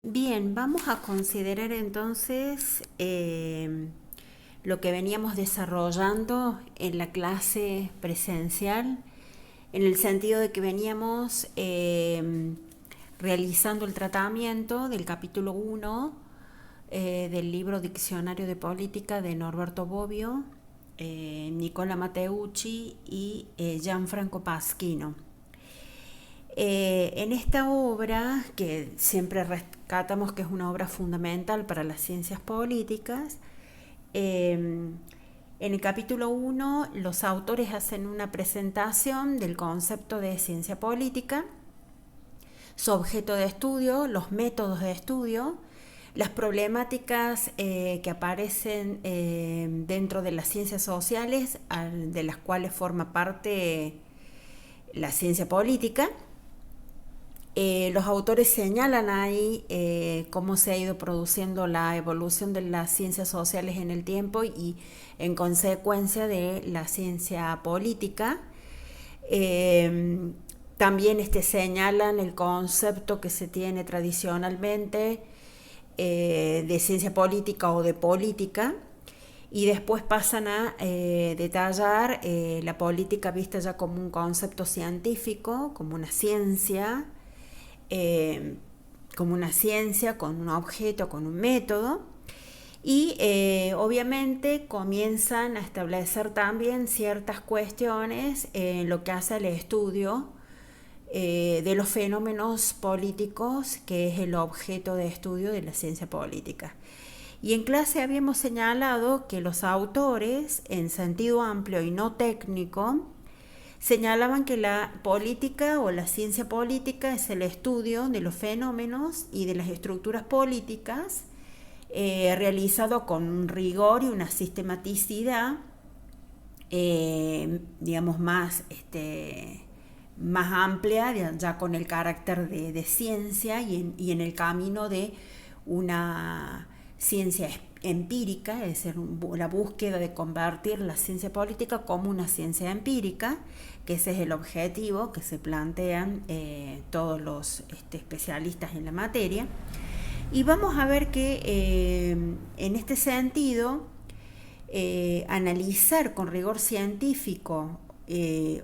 Bien, vamos a considerar entonces lo que veníamos desarrollando en la clase presencial, en el sentido de que veníamos realizando el tratamiento del capítulo 1 del libro Diccionario de Política de Norberto Bobbio, Nicola Matteucci y Gianfranco Pasquino. En esta obra, que siempre rescatamos que es una obra fundamental para las ciencias políticas, en el capítulo 1 los autores hacen una presentación del concepto de ciencia política, su objeto de estudio, los métodos de estudio, las problemáticas que aparecen dentro de las ciencias sociales, de las cuales forma parte la ciencia política. Los autores señalan ahí cómo se ha ido produciendo la evolución de las ciencias sociales en el tiempo y en consecuencia de la ciencia política. También señalan el concepto que se tiene tradicionalmente de ciencia política o de política, y después pasan a detallar la política vista ya como un concepto científico, como una ciencia, con un objeto, con un método, y obviamente comienzan a establecer también ciertas cuestiones en lo que hace al estudio de los fenómenos políticos, que es el objeto de estudio de la ciencia política. Y en clase habíamos señalado que los autores, en sentido amplio y no técnico, señalaban que la política o la ciencia política es el estudio de los fenómenos y de las estructuras políticas realizado con un rigor y una sistematicidad, digamos, más amplia, ya con el carácter de ciencia y en el camino de una ciencia empírica, es decir, la búsqueda de convertir la ciencia política como una ciencia empírica, que ese es el objetivo que se plantean todos los especialistas en la materia. Y vamos a ver que en este sentido, analizar con rigor científico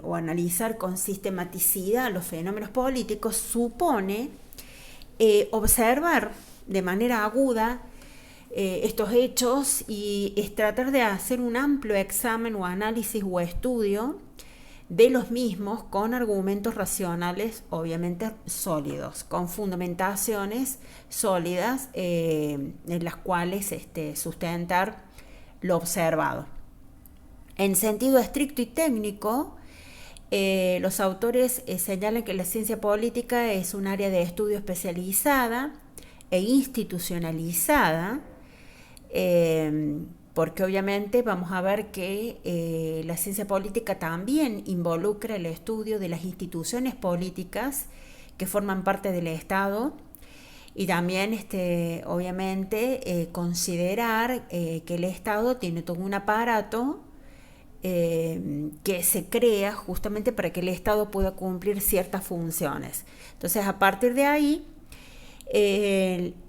o analizar con sistematicidad los fenómenos políticos supone observar de manera aguda estos hechos y es tratar de hacer un amplio examen o análisis o estudio de los mismos con argumentos racionales, obviamente sólidos, con fundamentaciones sólidas en las cuales sustentar lo observado. En sentido estricto y técnico, los autores señalan que la ciencia política es un área de estudio especializada e institucionalizada, porque obviamente vamos a ver que la ciencia política también involucra el estudio de las instituciones políticas que forman parte del Estado, y también obviamente considerar que el Estado tiene todo un aparato que se crea justamente para que el Estado pueda cumplir ciertas funciones. Entonces, a partir de ahí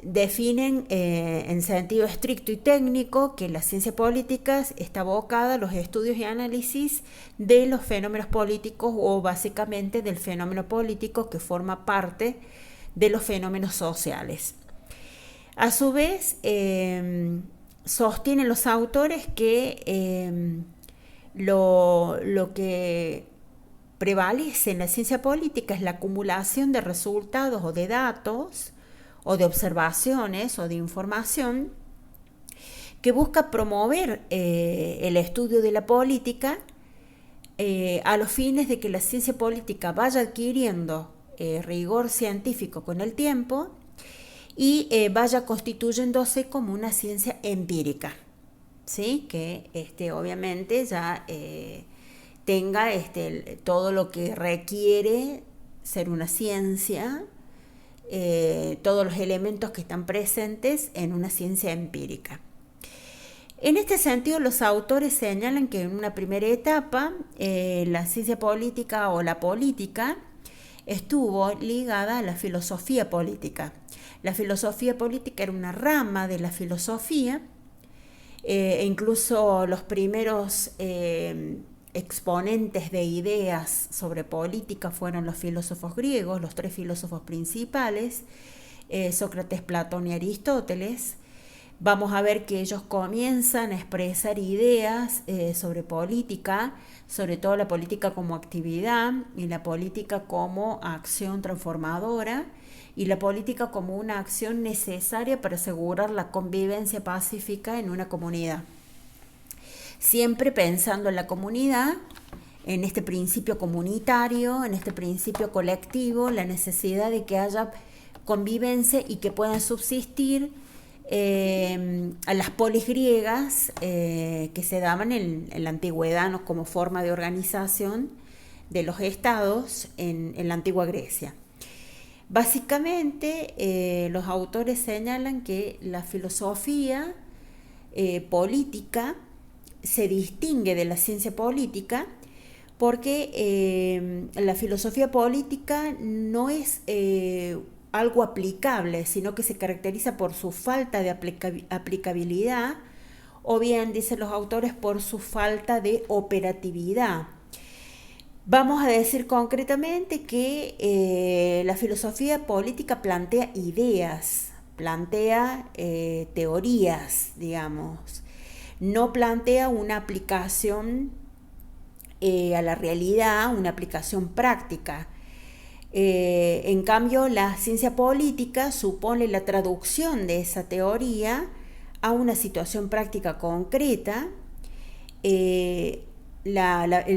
definen en sentido estricto y técnico que la ciencia política está abocada a los estudios y análisis de los fenómenos políticos, o básicamente del fenómeno político que forma parte de los fenómenos sociales. A su vez, sostienen los autores que lo que prevalece en la ciencia política es la acumulación de resultados o de datos o de observaciones o de información que busca promover el estudio de la política a los fines de que la ciencia política vaya adquiriendo rigor científico con el tiempo y vaya constituyéndose como una ciencia empírica, ¿sí? Que obviamente ya tenga todo lo que requiere ser una ciencia, todos los elementos que están presentes en una ciencia empírica. En este sentido, los autores señalan que en una primera etapa la ciencia política o la política estuvo ligada a la filosofía política. La filosofía política era una rama de la filosofía, e incluso los primeros exponentes de ideas sobre política fueron los filósofos griegos, los tres filósofos principales, Sócrates, Platón y Aristóteles. Vamos a ver que ellos comienzan a expresar ideas sobre política, sobre todo la política como actividad y la política como acción transformadora y la política como una acción necesaria para asegurar la convivencia pacífica en una comunidad. Siempre pensando en la comunidad, en este principio comunitario, en este principio colectivo, la necesidad de que haya convivencia y que puedan subsistir a las polis griegas que se daban en la antigüedad, ¿no?, como forma de organización de los estados en la antigua Grecia. Básicamente, los autores señalan que la filosofía política se distingue de la ciencia política porque la filosofía política no es algo aplicable, sino que se caracteriza por su falta de aplicabilidad, o bien, dicen los autores, por su falta de operatividad. Vamos a decir concretamente que la filosofía política plantea ideas, plantea teorías, digamos, no plantea una aplicación a la realidad, una aplicación práctica. En cambio, la ciencia política supone la traducción de esa teoría a una situación práctica concreta, el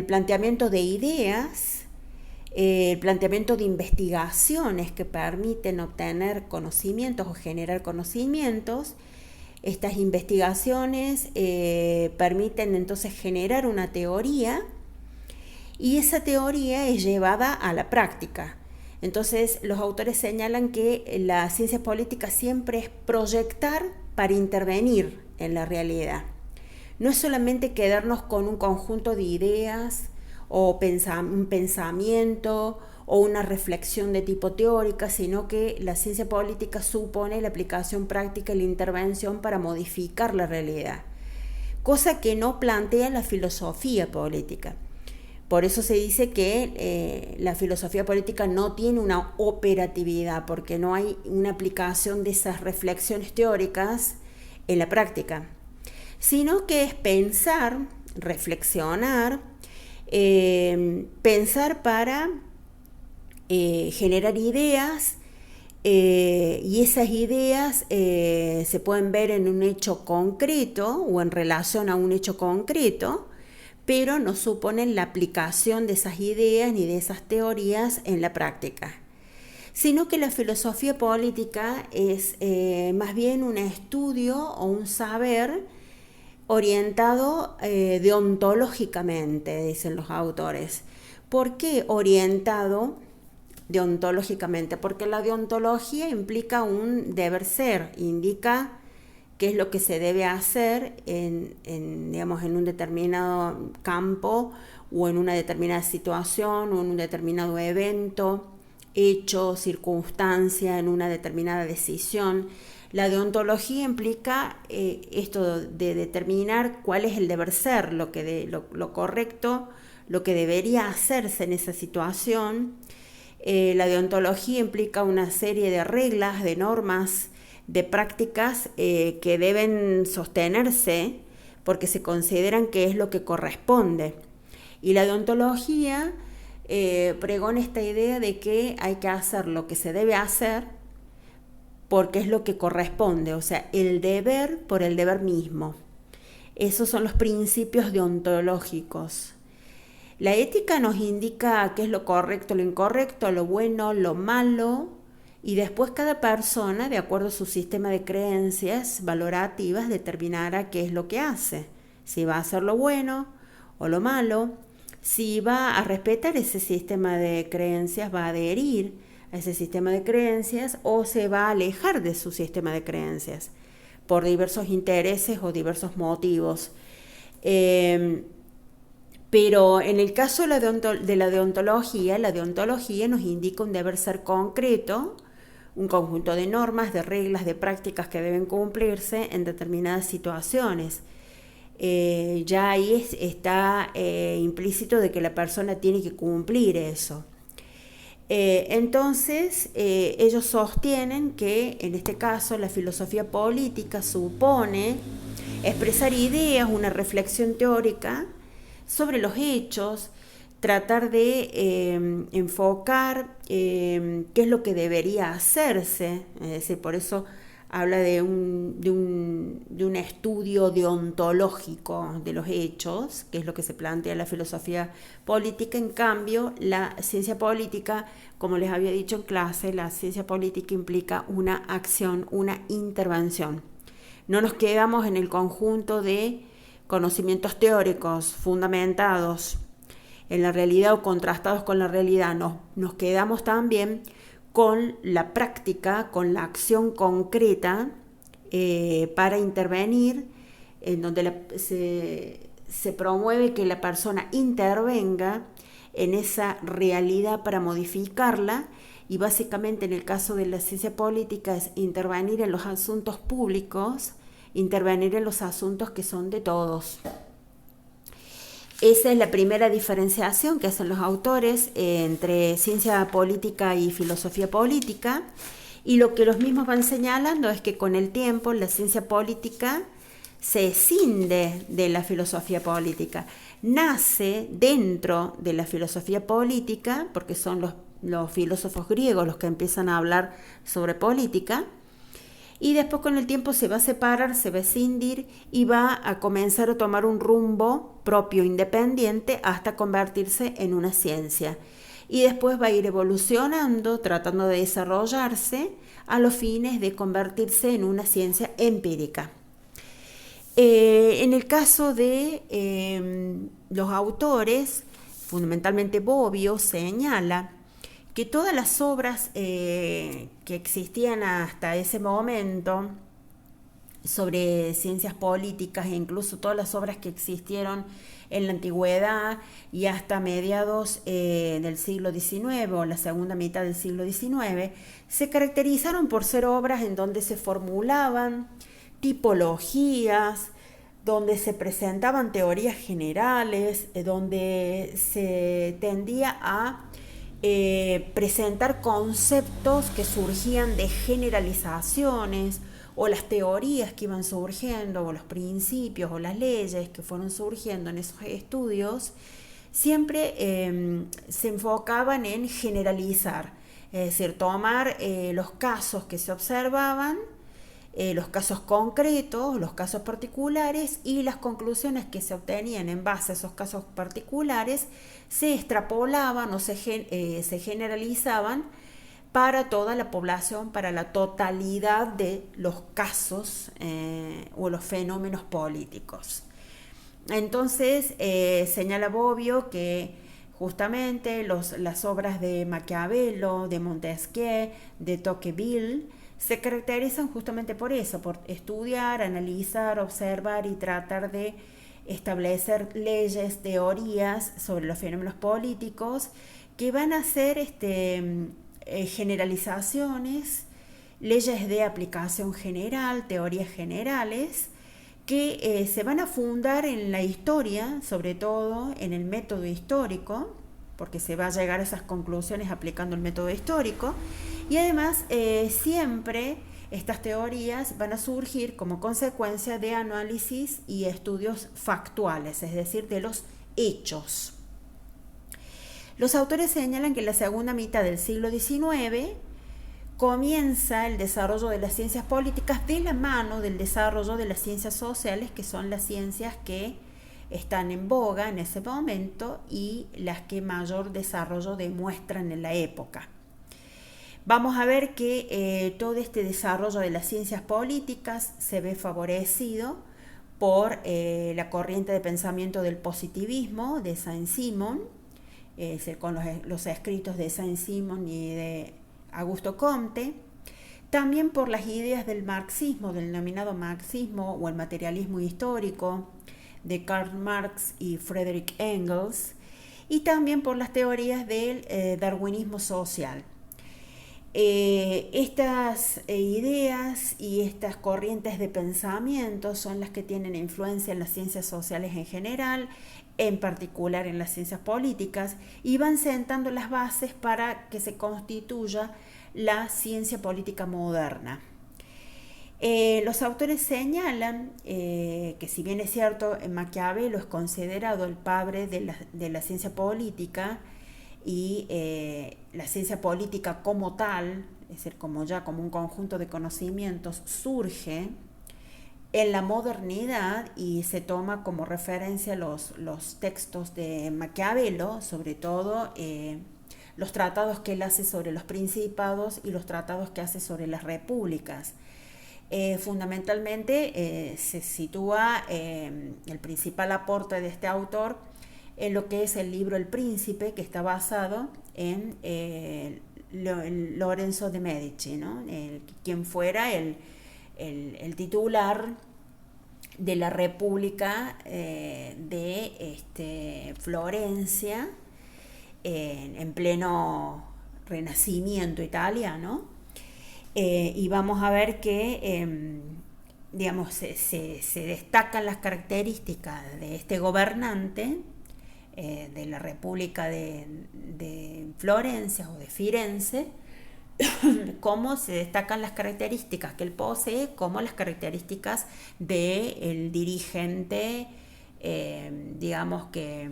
planteamiento de ideas, el planteamiento de investigaciones que permiten obtener conocimientos o generar conocimientos. Estas investigaciones permiten entonces generar una teoría y esa teoría es llevada a la práctica. Entonces, los autores señalan que la ciencia política siempre es proyectar para intervenir en la realidad. No es solamente quedarnos con un conjunto de ideas o un pensamiento o una reflexión de tipo teórica, sino que la ciencia política supone la aplicación práctica y la intervención para modificar la realidad, cosa que no plantea la filosofía política. Por eso se dice que la filosofía política no tiene una operatividad, porque no hay una aplicación de esas reflexiones teóricas en la práctica, sino que es pensar, reflexionar, pensar para generar ideas, y esas ideas se pueden ver en un hecho concreto o en relación a un hecho concreto, pero no suponen la aplicación de esas ideas ni de esas teorías en la práctica, sino que la filosofía política es más bien un estudio o un saber orientado deontológicamente, dicen los autores. ¿Por qué orientado deontológicamente? Porque la deontología implica un deber ser, indica qué es lo que se debe hacer digamos, en un determinado campo o en una determinada situación o en un determinado evento, hecho, circunstancia, en una determinada decisión. La deontología implica esto de determinar cuál es el deber ser, lo correcto, lo que debería hacerse en esa situación. La deontología implica una serie de reglas, de normas, de prácticas que deben sostenerse porque se consideran que es lo que corresponde. Y la deontología pregona esta idea de que hay que hacer lo que se debe hacer porque es lo que corresponde, o sea, el deber por el deber mismo. Esos son los principios deontológicos. La ética nos indica qué es lo correcto, lo incorrecto, lo bueno, lo malo, y después cada persona, de acuerdo a su sistema de creencias valorativas, determinará qué es lo que hace, si va a hacer lo bueno o lo malo, si va a respetar ese sistema de creencias, va a adherir a ese sistema de creencias o se va a alejar de su sistema de creencias por diversos intereses o diversos motivos. Pero en el caso de la deontología nos indica un deber ser concreto, un conjunto de normas, de reglas, de prácticas que deben cumplirse en determinadas situaciones. Ya ahí está implícito de que la persona tiene que cumplir eso. Entonces, ellos sostienen que en este caso la filosofía política supone expresar ideas, una reflexión teórica sobre los hechos, tratar de enfocar qué es lo que debería hacerse, es decir, por eso habla de un estudio deontológico de los hechos, que es lo que se plantea en la filosofía política. En cambio, la ciencia política, como les había dicho en clase, la ciencia política implica una acción, una intervención. No nos quedamos en el conjunto de conocimientos teóricos fundamentados en la realidad o contrastados con la realidad, nos quedamos también con la práctica, con la acción concreta para intervenir, en donde se promueve que la persona intervenga en esa realidad para modificarla, y básicamente en el caso de la ciencia política es intervenir en los asuntos públicos, intervenir en los asuntos que son de todos. Esa es la primera diferenciación que hacen los autores entre ciencia política y filosofía política, y lo que los mismos van señalando es que con el tiempo la ciencia política se escinde de la filosofía política, nace dentro de la filosofía política, porque son los filósofos griegos los que empiezan a hablar sobre política, y después con el tiempo se va a separar, se va a escindir y va a comenzar a tomar un rumbo propio, independiente, hasta convertirse en una ciencia. Y después va a ir evolucionando, tratando de desarrollarse a los fines de convertirse en una ciencia empírica. En el caso de los autores, fundamentalmente Bobbio señala que todas las obras que existían hasta ese momento sobre ciencias políticas, e incluso todas las obras que existieron en la antigüedad y hasta mediados del siglo XIX o la segunda mitad del siglo XIX, se caracterizaron por ser obras en donde se formulaban tipologías, donde se presentaban teorías generales, donde se tendía a presentar conceptos que surgían de generalizaciones, o las teorías que iban surgiendo, o los principios o las leyes que fueron surgiendo en esos estudios, siempre se enfocaban en generalizar, es decir, tomar los casos que se observaban, los casos concretos, los casos particulares, y las conclusiones que se obtenían en base a esos casos particulares se extrapolaban o se generalizaban para toda la población, para la totalidad de los casos o los fenómenos políticos. Entonces señala Bobbio que justamente las obras de Maquiavelo, de Montesquieu, de Tocqueville se caracterizan justamente por eso, por estudiar, analizar, observar y tratar de establecer leyes, teorías sobre los fenómenos políticos que van a ser generalizaciones, leyes de aplicación general, teorías generales, que se van a fundar en la historia, sobre todo en el método histórico, porque se va a llegar a esas conclusiones aplicando el método histórico, y además siempre estas teorías van a surgir como consecuencia de análisis y estudios factuales, es decir, de los hechos. Los autores señalan que en la segunda mitad del siglo XIX comienza el desarrollo de las ciencias políticas de la mano del desarrollo de las ciencias sociales, que son las ciencias que están en boga en ese momento y las que mayor desarrollo demuestran en la época. Vamos a ver que todo este desarrollo de las ciencias políticas se ve favorecido por la corriente de pensamiento del positivismo de Saint-Simon, con los escritos de Saint-Simon y de Augusto Comte, también por las ideas del marxismo, del denominado marxismo o el materialismo histórico de Karl Marx y Friedrich Engels, y también por las teorías del darwinismo social. Estas ideas y estas corrientes de pensamiento son las que tienen influencia en las ciencias sociales en general, en particular en las ciencias políticas, y van sentando las bases para que se constituya la ciencia política moderna. Los autores señalan que, si bien es cierto, Maquiavelo es considerado el padre de la ciencia política, y la ciencia política como tal, es decir, como un conjunto de conocimientos, surge en la modernidad y se toma como referencia los textos de Maquiavelo, sobre todo los tratados que él hace sobre los principados y los tratados que hace sobre las repúblicas. Fundamentalmente se sitúa el principal aporte de este autor en lo que es el libro El Príncipe, que está basado en Lorenzo de Medici, ¿no? Quien fuera el titular de la República de Florencia en pleno Renacimiento italiano. Y vamos a ver que digamos, se destacan las características de este gobernante de la República de Florencia o de Firenze, cómo se destacan las características que él posee, como las características del dirigente, digamos que,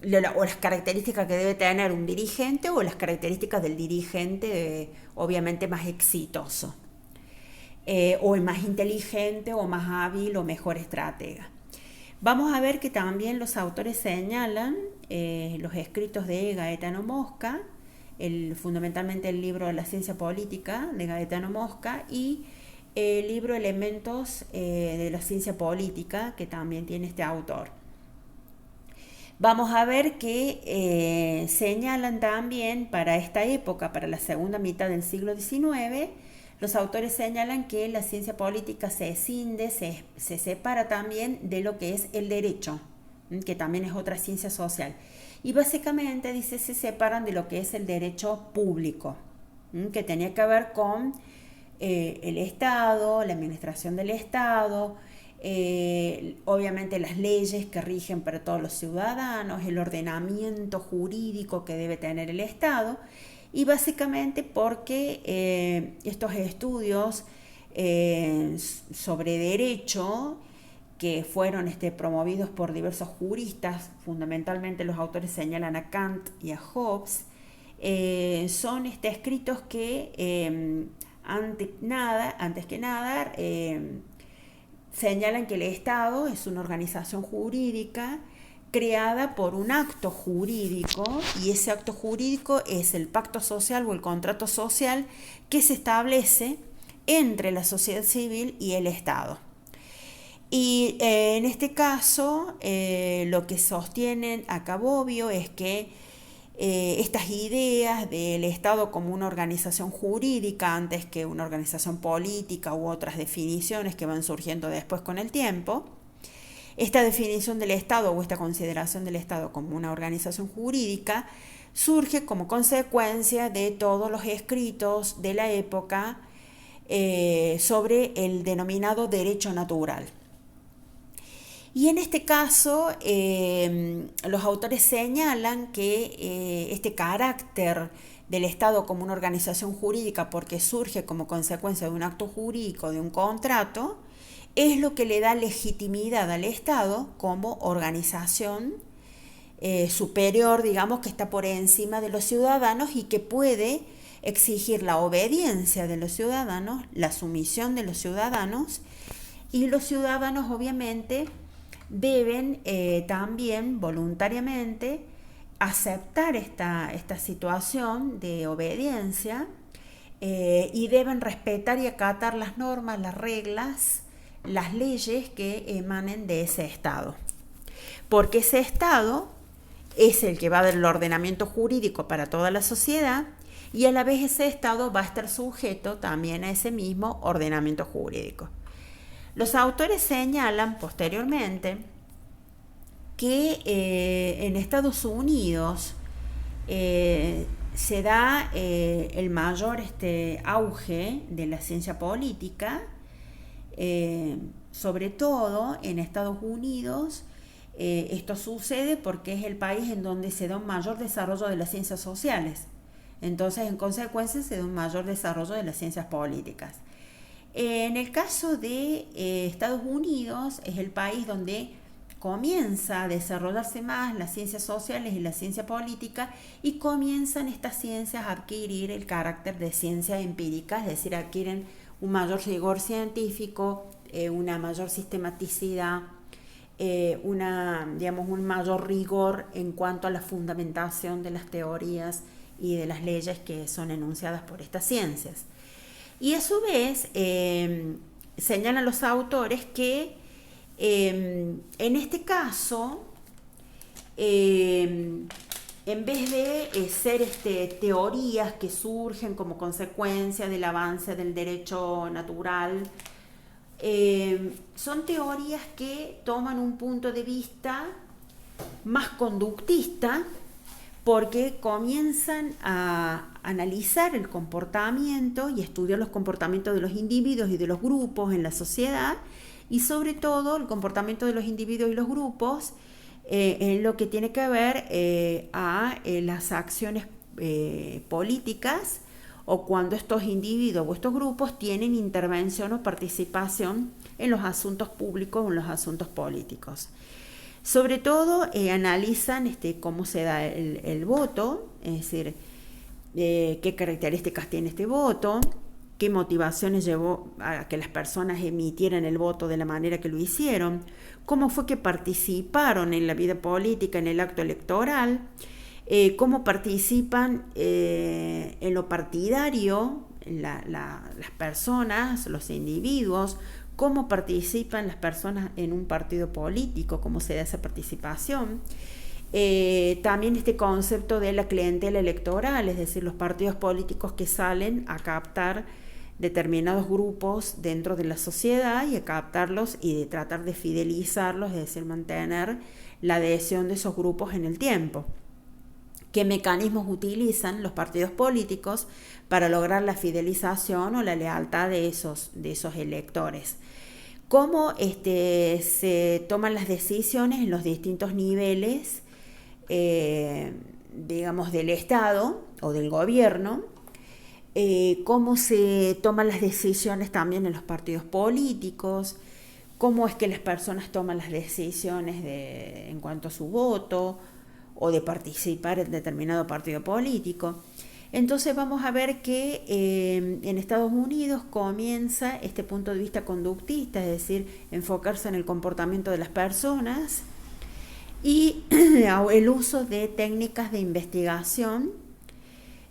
o las características que debe tener un dirigente, o las características del dirigente obviamente más exitoso, o el más inteligente, o más hábil, o mejor estratega. Vamos a ver que también los autores señalan los escritos de Gaetano Mosca, fundamentalmente el libro La ciencia política de Gaetano Mosca, y el libro Elementos de la ciencia política, que también tiene este autor. Vamos a ver que señalan también para esta época, para la segunda mitad del siglo XIX, los autores señalan que la ciencia política se escinde, se separa también de lo que es el derecho, que también es otra ciencia social. Y básicamente, dice, se separan de lo que es el derecho público, que tenía que ver con el Estado, la administración del Estado, obviamente las leyes que rigen para todos los ciudadanos, el ordenamiento jurídico que debe tener el Estado. Y básicamente porque estos estudios sobre derecho, que fueron promovidos por diversos juristas, fundamentalmente los autores señalan a Kant y a Hobbes, son escritos que antes que nada señalan que el Estado es una organización jurídica creada por un acto jurídico, y ese acto jurídico es el pacto social o el contrato social que se establece entre la sociedad civil y el Estado. Y en este caso lo que sostienen acá Bobbio es que estas ideas del Estado como una organización jurídica antes que una organización política u otras definiciones que van surgiendo después con el tiempo, esta definición del Estado o esta consideración del Estado como una organización jurídica surge como consecuencia de todos los escritos de la época sobre el denominado derecho natural. Y en este caso, los autores señalan que este carácter del Estado como una organización jurídica, porque surge como consecuencia de un acto jurídico, de un contrato, es lo que le da legitimidad al Estado como organización superior, digamos, que está por encima de los ciudadanos y que puede exigir la obediencia de los ciudadanos, la sumisión de los ciudadanos, y los ciudadanos obviamente deben también voluntariamente aceptar esta situación de obediencia y deben respetar y acatar las normas, las reglas, las leyes que emanen de ese Estado. Porque ese Estado es el que va a dar el ordenamiento jurídico para toda la sociedad, y a la vez ese Estado va a estar sujeto también a ese mismo ordenamiento jurídico. Los autores señalan posteriormente que en Estados Unidos se da el mayor auge de la ciencia política, sobre todo en Estados Unidos. Esto sucede porque es el país en donde se da un mayor desarrollo de las ciencias sociales. Entonces, en consecuencia, se da un mayor desarrollo de las ciencias políticas. En el caso de Estados Unidos, es el país donde comienza a desarrollarse más las ciencias sociales y la ciencia política, y comienzan estas ciencias a adquirir el carácter de ciencia empírica, es decir, adquieren un mayor rigor científico, una mayor sistematicidad, un mayor rigor en cuanto a la fundamentación de las teorías y de las leyes que son enunciadas por estas ciencias. Y a su vez señalan los autores que en este caso, en vez de ser teorías que surgen como consecuencia del avance del derecho natural, son teorías que toman un punto de vista más conductista, porque comienzan a analizar el comportamiento y estudiar los comportamientos de los individuos y de los grupos en la sociedad, y sobre todo el comportamiento de los individuos y los grupos en lo que tiene que ver a las acciones políticas, o cuando estos individuos o estos grupos tienen intervención o participación en los asuntos públicos o en los asuntos políticos. Sobre todo analizan cómo se da el voto, es decir, qué características tiene este voto, qué motivaciones llevó a que las personas emitieran el voto de la manera que lo hicieron, cómo fue que participaron en la vida política, en el acto electoral, cómo participan en lo partidario las personas, los individuos, cómo participan las personas en un partido político, cómo se da esa participación. También este concepto de la clientela electoral, es decir, los partidos políticos que salen a captar determinados grupos dentro de la sociedad y a captarlos y de tratar de fidelizarlos, es decir, mantener la adhesión de esos grupos en el tiempo. ¿Qué mecanismos utilizan los partidos políticos para lograr la fidelización o la lealtad de esos electores? ¿Cómo se toman las decisiones en los distintos niveles, del Estado o del gobierno? Cómo se toman las decisiones también en los partidos políticos, cómo es que las personas toman las decisiones en cuanto a su voto o de participar en determinado partido político. Entonces vamos a ver que en Estados Unidos comienza este punto de vista conductista, es decir, enfocarse en el comportamiento de las personas y el uso de técnicas de investigación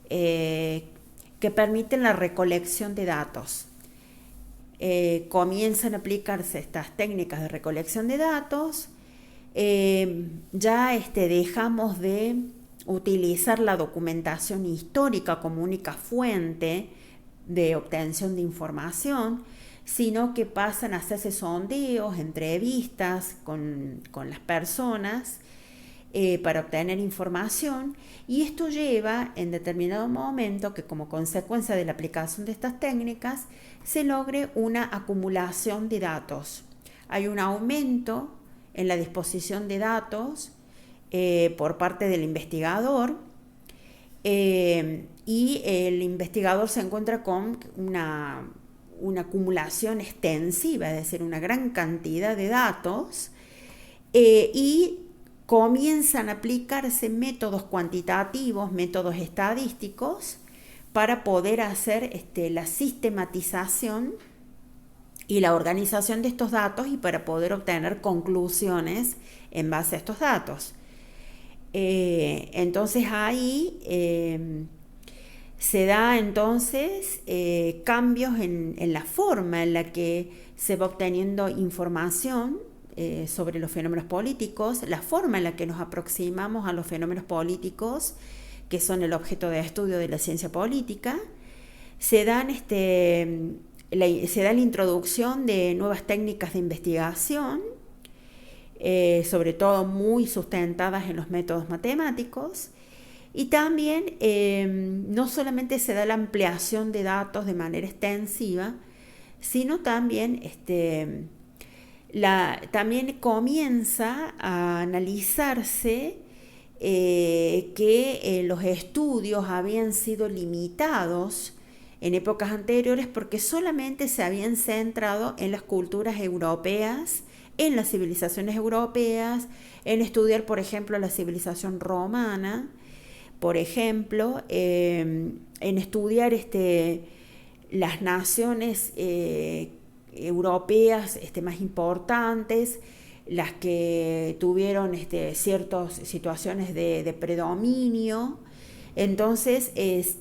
que permiten la recolección de datos. Comienzan a aplicarse estas técnicas de recolección de datos. Ya dejamos de utilizar la documentación histórica como única fuente de obtención de información, sino que pasan a hacerse sondeos, entrevistas con las personas para obtener información, y esto lleva en determinado momento que, como consecuencia de la aplicación de estas técnicas, se logre una acumulación de datos. Hay un aumento en la disposición de datos por parte del investigador, y el investigador se encuentra con una acumulación extensiva, es decir, una gran cantidad de datos, y comienzan a aplicarse métodos cuantitativos, métodos estadísticos, para poder hacer la sistematización y la organización de estos datos, y para poder obtener conclusiones en base a estos datos. Entonces ahí se da entonces cambios en la forma en la que se va obteniendo información sobre los fenómenos políticos, la forma en la que nos aproximamos a los fenómenos políticos, que son el objeto de estudio de la ciencia política. Se da la introducción de nuevas técnicas de investigación, sobre todo muy sustentadas en los métodos matemáticos. Y también no solamente se da la ampliación de datos de manera extensiva, sino también también comienza a analizarse que los estudios habían sido limitados en épocas anteriores porque solamente se habían centrado en las culturas europeas, en las civilizaciones europeas, en estudiar, por ejemplo, la civilización romana, por ejemplo, en estudiar las naciones europeas más importantes, las que tuvieron ciertas situaciones de predominio. Entonces,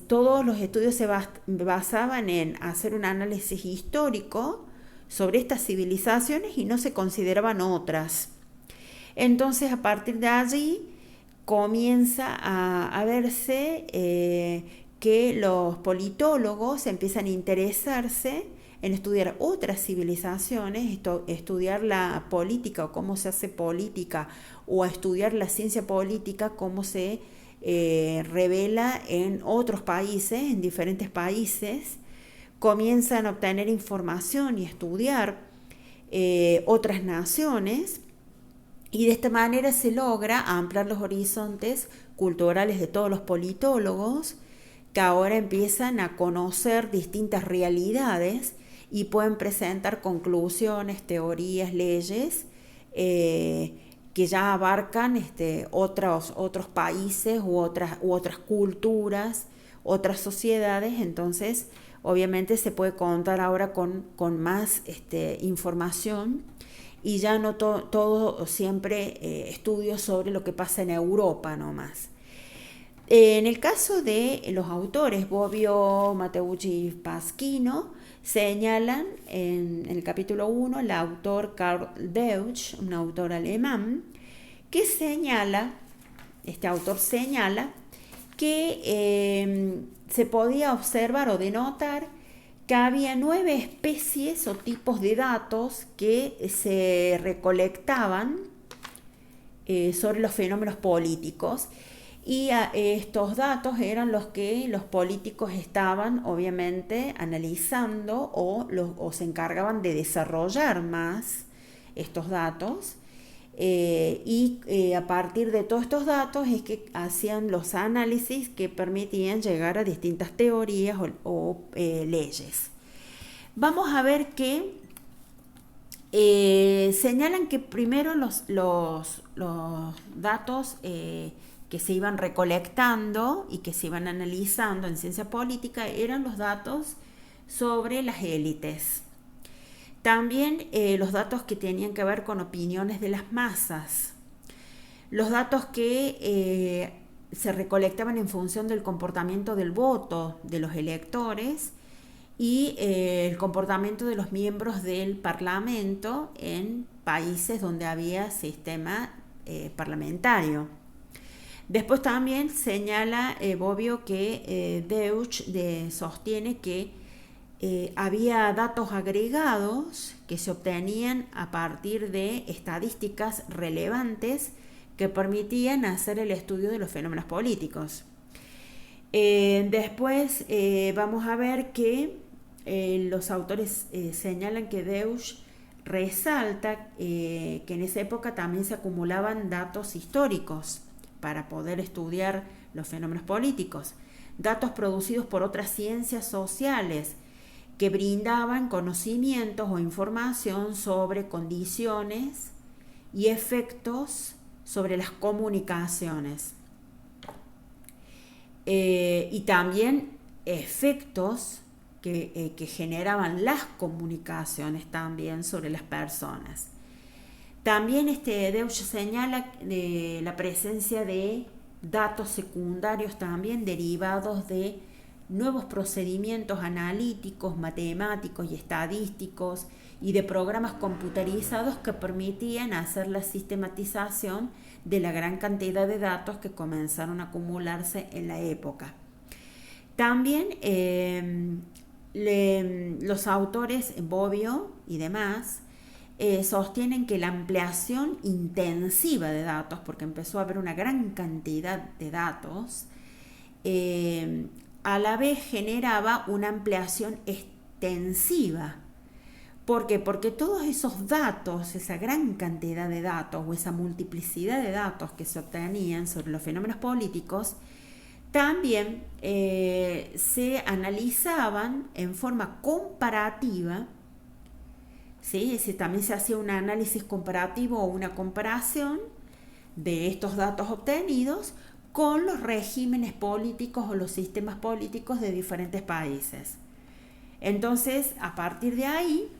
todos los estudios se basaban en hacer un análisis histórico sobre estas civilizaciones y no se consideraban otras. Entonces, a partir de allí comienza a verse que los politólogos empiezan a interesarse en estudiar otras civilizaciones, estudiar la política o cómo se hace política, o a estudiar la ciencia política, cómo se revela en otros países, en diferentes países. Comienzan a obtener información y estudiar otras naciones, y de esta manera se logra ampliar los horizontes culturales de todos los politólogos, que ahora empiezan a conocer distintas realidades y pueden presentar conclusiones, teorías, leyes que ya abarcan otros países u otras culturas, otras sociedades. Entonces, obviamente se puede contar ahora con más información, y ya no todo siempre estudios sobre lo que pasa en Europa nomás. En el caso de los autores Bobbio, Matteucci y Pasquino, señalan en el capítulo 1 el autor Karl Deutsch, un autor alemán, que este autor señala que se podía observar o denotar que había 9 especies o tipos de datos que se recolectaban sobre los fenómenos políticos, y estos datos eran los que los políticos estaban obviamente analizando o se encargaban de desarrollar más estos datos, a partir de todos estos datos es que hacían los análisis que permitían llegar a distintas teorías o leyes. Vamos a ver que señalan que primero los datos que se iban recolectando y que se iban analizando en ciencia política eran los datos sobre las élites. También los datos que tenían que ver con opiniones de las masas. Los datos que se recolectaban en función del comportamiento del voto de los electores y el comportamiento de los miembros del Parlamento en países donde había sistema parlamentario. Después también señala Bobbio que Deutsch sostiene que había datos agregados que se obtenían a partir de estadísticas relevantes que permitían hacer el estudio de los fenómenos políticos. Después vamos a ver que los autores señalan que Deutsch resalta que en esa época también se acumulaban datos históricos para poder estudiar los fenómenos políticos, datos producidos por otras ciencias sociales que brindaban conocimientos o información sobre condiciones y efectos sobre las comunicaciones, y también efectos que generaban las comunicaciones también sobre las personas. También Deutsch señala la presencia de datos secundarios también derivados de nuevos procedimientos analíticos, matemáticos y estadísticos, y de programas computarizados que permitían hacer la sistematización de la gran cantidad de datos que comenzaron a acumularse en la época. También los autores Bobbio y demás sostienen que la ampliación intensiva de datos, porque empezó a haber una gran cantidad de datos, a la vez generaba una ampliación extensiva. ¿Por qué? Porque todos esos datos, esa gran cantidad de datos o esa multiplicidad de datos que se obtenían sobre los fenómenos políticos, también se analizaban en forma comparativa. ¿Sí? También se hacía un análisis comparativo o una comparación de estos datos obtenidos con los regímenes políticos o los sistemas políticos de diferentes países. Entonces, a partir de ahí,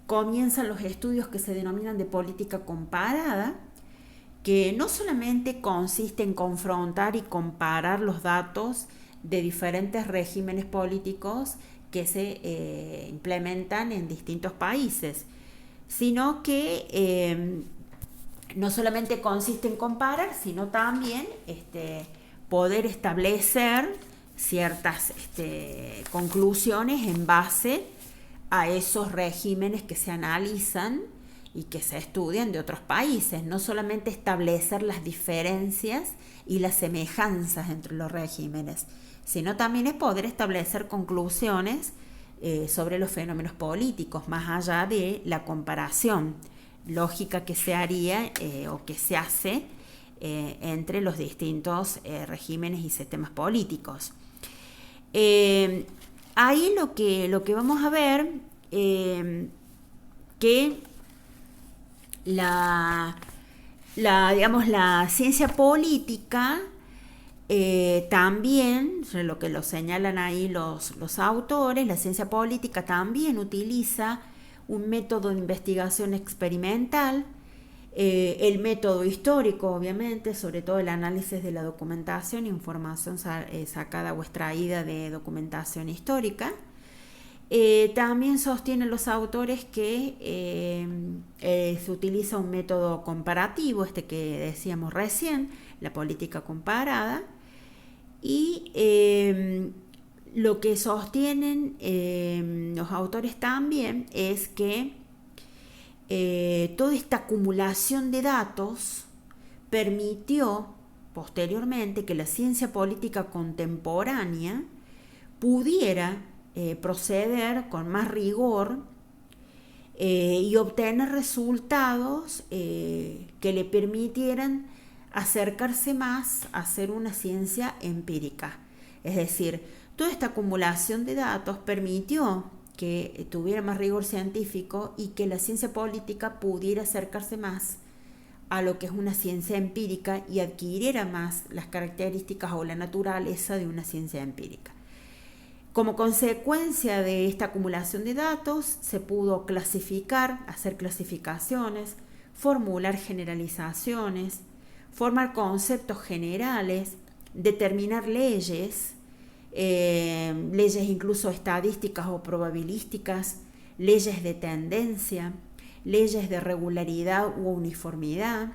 comienzan los estudios que se denominan de política comparada, que no solamente consiste en confrontar y comparar los datos de diferentes regímenes políticos que se implementan en distintos países, sino que no solamente consiste en comparar, sino también poder establecer ciertas conclusiones en base a esos regímenes que se analizan y que se estudian de otros países, no solamente establecer las diferencias y las semejanzas entre los regímenes, sino también es poder establecer conclusiones sobre los fenómenos políticos, más allá de la comparación lógica que se haría o que se hace entre los distintos regímenes y sistemas políticos. Ahí lo que vamos a ver, que digamos, la ciencia política también, lo que lo señalan ahí los autores, la ciencia política también utiliza un método de investigación experimental, el método histórico, obviamente, sobre todo el análisis de la documentación, información sacada o extraída de documentación histórica. También sostienen los autores que se utiliza un método comparativo, que decíamos recién, la política comparada, y lo que sostienen los autores también es que toda esta acumulación de datos permitió posteriormente que la ciencia política contemporánea pudiera proceder con más rigor y obtener resultados que le permitieran acercarse más a ser una ciencia empírica. Es decir, toda esta acumulación de datos permitió que tuviera más rigor científico y que la ciencia política pudiera acercarse más a lo que es una ciencia empírica y adquiriera más las características o la naturaleza de una ciencia empírica. Como consecuencia de esta acumulación de datos, se pudo clasificar, hacer clasificaciones, formular generalizaciones, formar conceptos generales, determinar leyes, leyes incluso estadísticas o probabilísticas, leyes de tendencia, leyes de regularidad u uniformidad,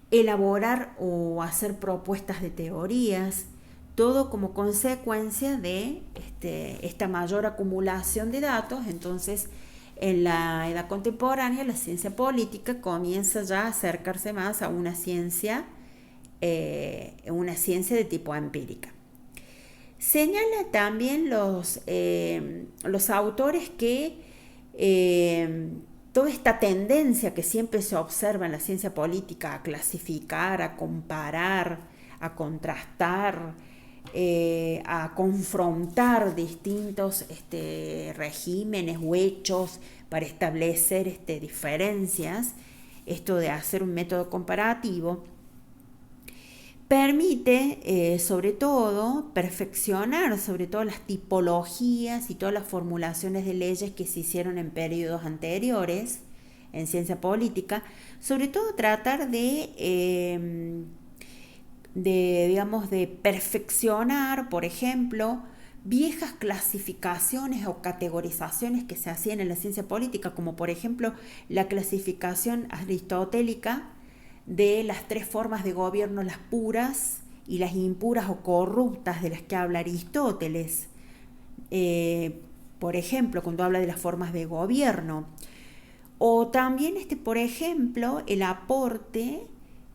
elaborar o hacer propuestas de teorías, todo como consecuencia de esta mayor acumulación de datos. Entonces, en la edad contemporánea, la ciencia política comienza ya a acercarse más a una ciencia de tipo empírica. Señala también los autores que toda esta tendencia que siempre se observa en la ciencia política a clasificar, a comparar, a contrastar, a confrontar distintos regímenes o hechos para establecer diferencias, esto de hacer un método comparativo, permite sobre todo perfeccionar sobre todo las tipologías y todas las formulaciones de leyes que se hicieron en periodos anteriores en ciencia política, sobre todo tratar de perfeccionar, por ejemplo, viejas clasificaciones o categorizaciones que se hacían en la ciencia política, como por ejemplo la clasificación aristotélica de las tres formas de gobierno, las puras y las impuras o corruptas, de las que habla Aristóteles, por ejemplo, cuando habla de las formas de gobierno, O también, por ejemplo, el aporte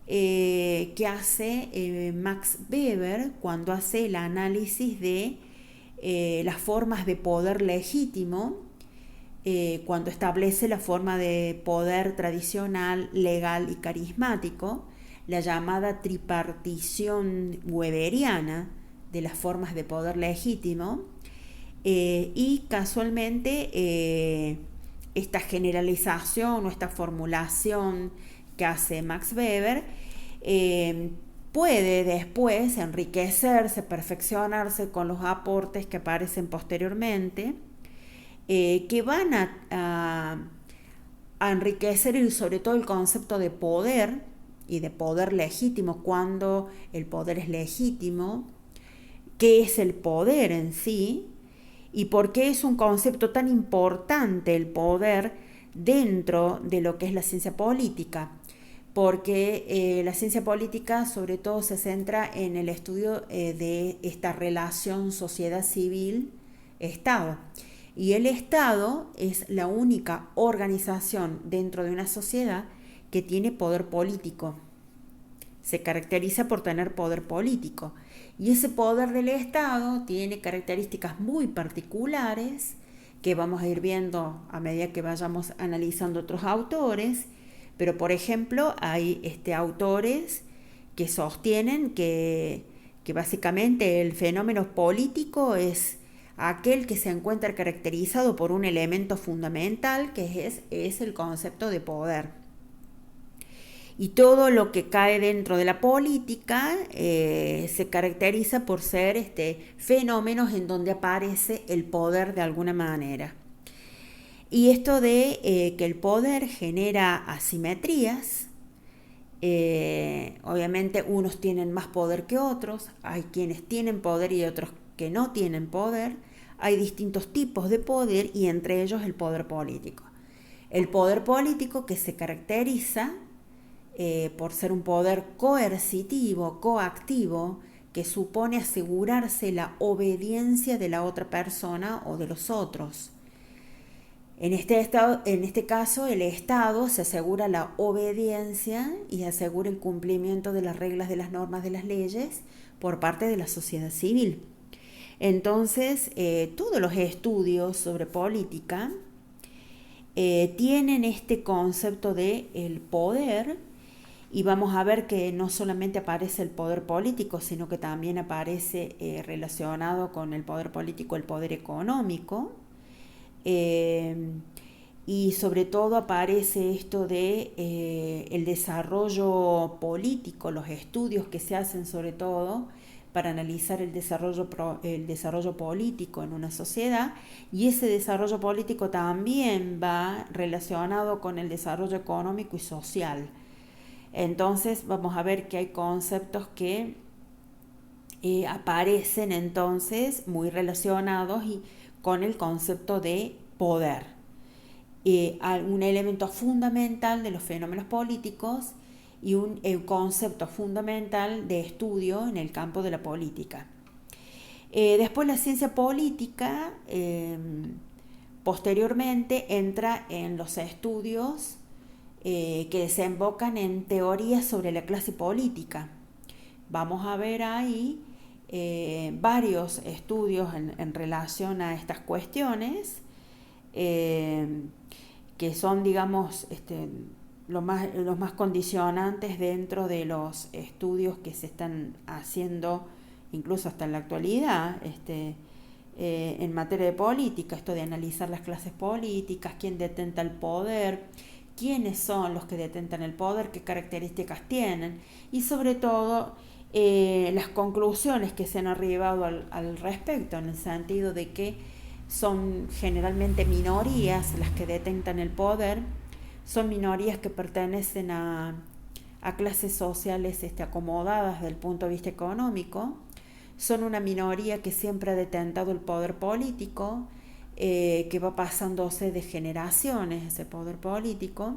que hace Max Weber cuando hace el análisis de las formas de poder legítimo, cuando establece la forma de poder tradicional, legal y carismático, la llamada tripartición weberiana de las formas de poder legítimo, y casualmente esta generalización o esta formulación que hace Max Weber puede después enriquecerse, perfeccionarse con los aportes que aparecen posteriormente, que van a enriquecer sobre todo el concepto de poder y de poder legítimo, cuando el poder es legítimo, qué es el poder en sí y por qué es un concepto tan importante el poder dentro de lo que es la ciencia política. Porque la ciencia política sobre todo se centra en el estudio de esta relación sociedad civil-Estado. Y el Estado es la única organización dentro de una sociedad que tiene poder político. Se caracteriza por tener poder político. Y ese poder del Estado tiene características muy particulares que vamos a ir viendo a medida que vayamos analizando otros autores. Pero, por ejemplo, hay autores que sostienen que básicamente el fenómeno político es aquel que se encuentra caracterizado por un elemento fundamental que es el concepto de poder. Y todo lo que cae dentro de la política se caracteriza por ser fenómenos en donde aparece el poder de alguna manera. Y esto de que el poder genera asimetrías, obviamente unos tienen más poder que otros, hay quienes tienen poder y otros que no tienen poder, hay distintos tipos de poder y entre ellos el poder político. El poder político que se caracteriza por ser un poder coercitivo, coactivo, que supone asegurarse la obediencia de la otra persona o de los otros. En este caso, el Estado se asegura la obediencia y asegura el cumplimiento de las reglas, de las normas, de las leyes por parte de la sociedad civil. Entonces, todos los estudios sobre política tienen este concepto de el poder, y vamos a ver que no solamente aparece el poder político, sino que también aparece relacionado con el poder político el poder económico. Y sobre todo aparece esto de el desarrollo político, los estudios que se hacen sobre todo para analizar el desarrollo político en una sociedad, y ese desarrollo político también va relacionado con el desarrollo económico y social. Entonces vamos a ver que hay conceptos que aparecen entonces muy relacionados con el concepto de poder. Un elemento fundamental de los fenómenos políticos y un concepto fundamental de estudio en el campo de la política. Después la ciencia política posteriormente entra en los estudios que desembocan en teorías sobre la clase política. Vamos a ver ahí varios estudios en relación a estas cuestiones, que son, digamos, los más condicionantes dentro de los estudios que se están haciendo incluso hasta en la actualidad en materia de política, esto de analizar las clases políticas, quién detenta el poder, quiénes son los que detentan el poder, qué características tienen, y sobre todo las conclusiones que se han arribado al respecto, en el sentido de que son generalmente minorías las que detentan el poder, son minorías que pertenecen a clases sociales acomodadas desde el punto de vista económico, son una minoría que siempre ha detentado el poder político, que va pasándose de generaciones ese poder político.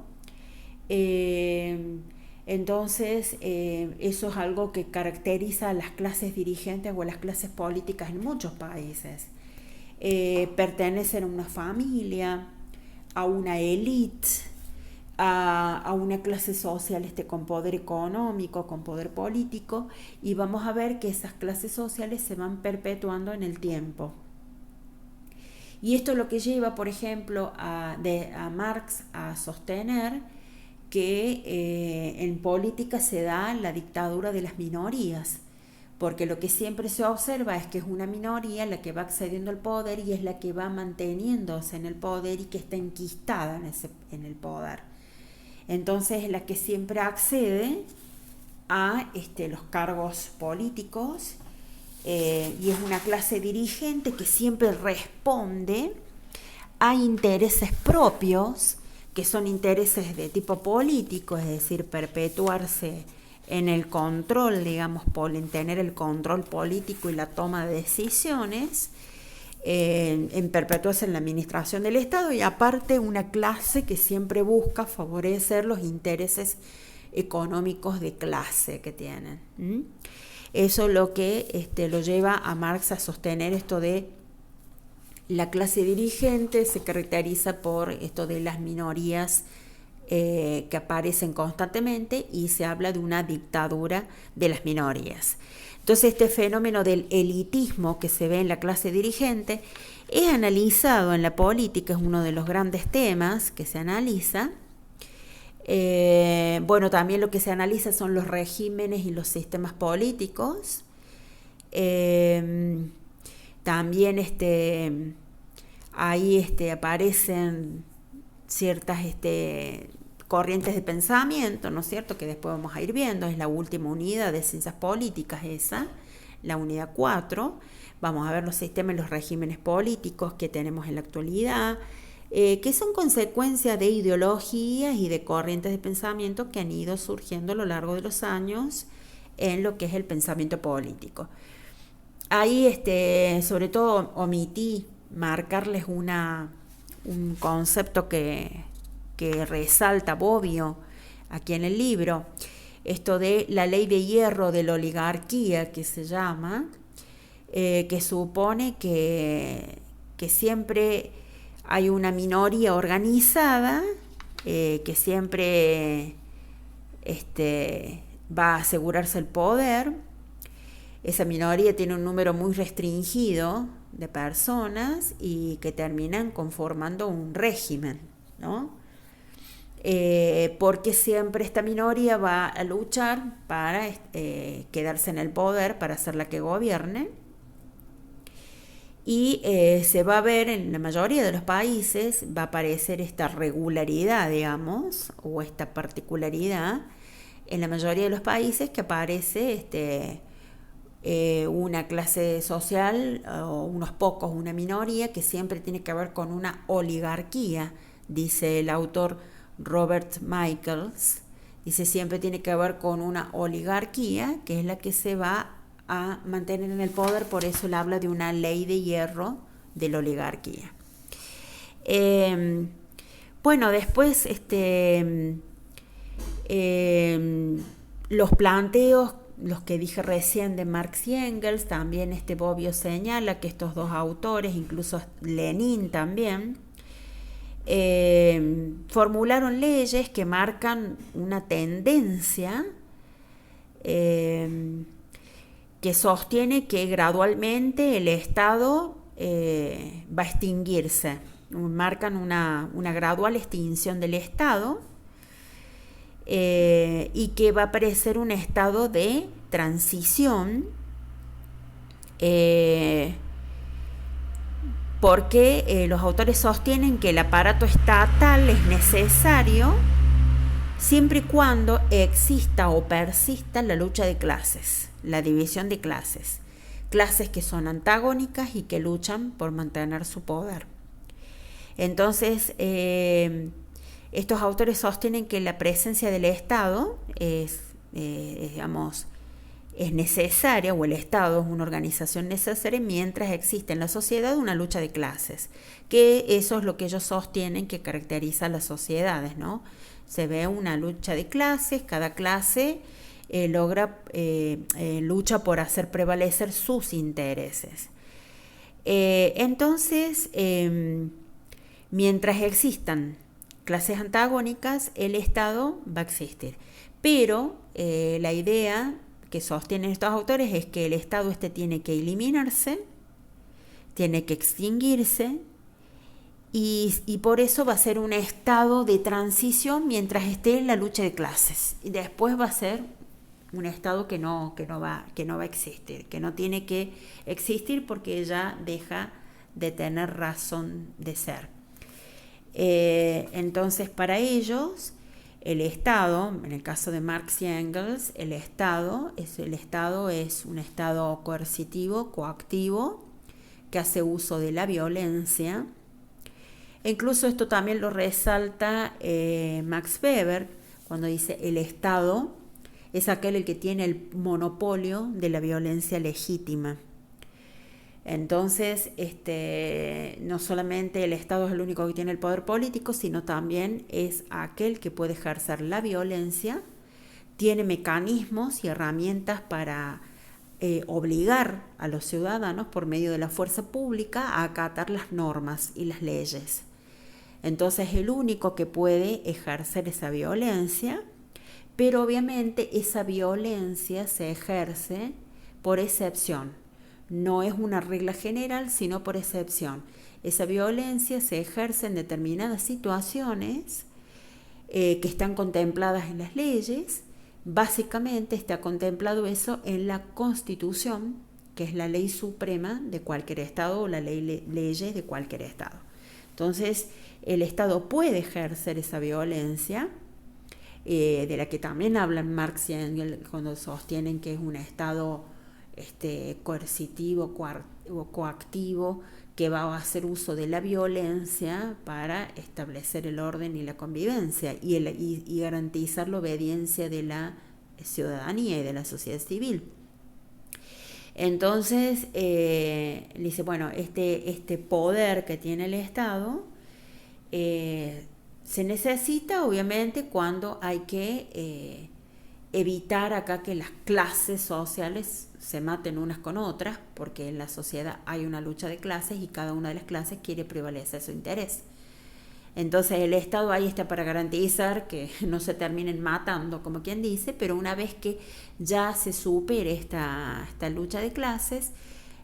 Entonces, eso es algo que caracteriza a las clases dirigentes o a las clases políticas en muchos países. Pertenecen a una familia, a una élite, a una clase social con poder económico, con poder político, y vamos a ver que esas clases sociales se van perpetuando en el tiempo. Y esto es lo que lleva, por ejemplo, a Marx a sostener que en política se da la dictadura de las minorías, porque lo que siempre se observa es que es una minoría la que va accediendo al poder y es la que va manteniéndose en el poder y que está enquistada en el poder. Entonces es la que siempre accede a los cargos políticos, y es una clase dirigente que siempre responde a intereses propios, que son intereses de tipo político, es decir, perpetuarse en el control, digamos, en tener el control político y la toma de decisiones, en perpetuarse en la administración del Estado, y aparte una clase que siempre busca favorecer los intereses económicos de clase que tienen. Eso es lo que lo lleva a Marx a sostener esto de la clase dirigente se caracteriza por esto de las minorías que aparecen constantemente, y se habla de una dictadura de las minorías. Entonces este fenómeno del elitismo que se ve en la clase dirigente es analizado en la política, es uno de los grandes temas que se analiza. Bueno, también lo que se analiza son los regímenes y los sistemas políticos. También ahí aparecen ciertas corrientes de pensamiento, ¿no es cierto?, que después vamos a ir viendo. Es la última unidad de ciencias políticas esa, la unidad 4. Vamos a ver los sistemas y los regímenes políticos que tenemos en la actualidad, que son consecuencia de ideologías y de corrientes de pensamiento que han ido surgiendo a lo largo de los años en lo que es el pensamiento político. Ahí, sobre todo, omití marcarles un concepto que resalta Bobbio aquí en el libro, esto de la ley de hierro de la oligarquía, que se llama, que supone que siempre hay una minoría organizada, que siempre va a asegurarse el poder. Esa minoría tiene un número muy restringido de personas y que terminan conformando un régimen, ¿no? Porque siempre esta minoría va a luchar para quedarse en el poder, para ser la que gobierne. Y se va a ver en la mayoría de los países, va a aparecer esta regularidad, digamos, o esta particularidad en la mayoría de los países, que aparece una clase social, o unos pocos, una minoría, que siempre tiene que ver con una oligarquía, dice el autor Robert Michaels. Dice, siempre tiene que ver con una oligarquía, que es la que se va a mantener en el poder. Por eso él habla de una ley de hierro de la oligarquía. Bueno, después los planteos, los que dije recién de Marx y Engels, también Bobbio señala que estos dos autores, incluso Lenin también, formularon leyes que marcan una tendencia que sostiene que gradualmente el Estado va a extinguirse. Marcan una gradual extinción del Estado, y que va a aparecer un estado de transición, porque los autores sostienen que el aparato estatal es necesario siempre y cuando exista o persista la lucha de clases, la división de clases que son antagónicas y que luchan por mantener su poder. Entonces, estos autores sostienen que la presencia del Estado es necesaria, o el Estado es una organización necesaria mientras existe en la sociedad una lucha de clases, que eso es lo que ellos sostienen que caracteriza a las sociedades, ¿no? Se ve una lucha de clases, cada clase lucha por hacer prevalecer sus intereses. Entonces, mientras existan clases antagónicas, el Estado va a existir. Pero la idea que sostienen estos autores es que el Estado tiene que eliminarse, tiene que extinguirse, y por eso va a ser un estado de transición mientras esté en la lucha de clases. Y después va a ser un estado que no va a existir, que no tiene que existir porque ya deja de tener razón de ser. Entonces, para ellos, el Estado, en el caso de Marx y Engels, el Estado es un Estado coercitivo, coactivo, que hace uso de la violencia. E incluso esto también lo resalta Max Weber cuando dice el Estado es aquel el que tiene el monopolio de la violencia legítima. Entonces, no solamente el Estado es el único que tiene el poder político, sino también es aquel que puede ejercer la violencia, tiene mecanismos y herramientas para obligar a los ciudadanos por medio de la fuerza pública a acatar las normas y las leyes. Entonces, el único que puede ejercer esa violencia, pero obviamente esa violencia se ejerce por excepción. No es una regla general, sino por excepción. Esa violencia se ejerce en determinadas situaciones que están contempladas en las leyes. Básicamente está contemplado eso en la Constitución, que es la ley suprema de cualquier Estado o la leyes de cualquier Estado. Entonces, el Estado puede ejercer esa violencia, de la que también hablan Marx y Engels cuando sostienen que es un Estado coercitivo o coactivo que va a hacer uso de la violencia para establecer el orden y la convivencia y garantizar la obediencia de la ciudadanía y de la sociedad civil. Entonces, dice, bueno, este poder que tiene el Estado se necesita obviamente cuando hay que evitar acá que las clases sociales se maten unas con otras, porque en la sociedad hay una lucha de clases y cada una de las clases quiere prevalecer su interés. Entonces el Estado ahí está para garantizar que no se terminen matando, como quien dice, pero una vez que ya se supere esta lucha de clases,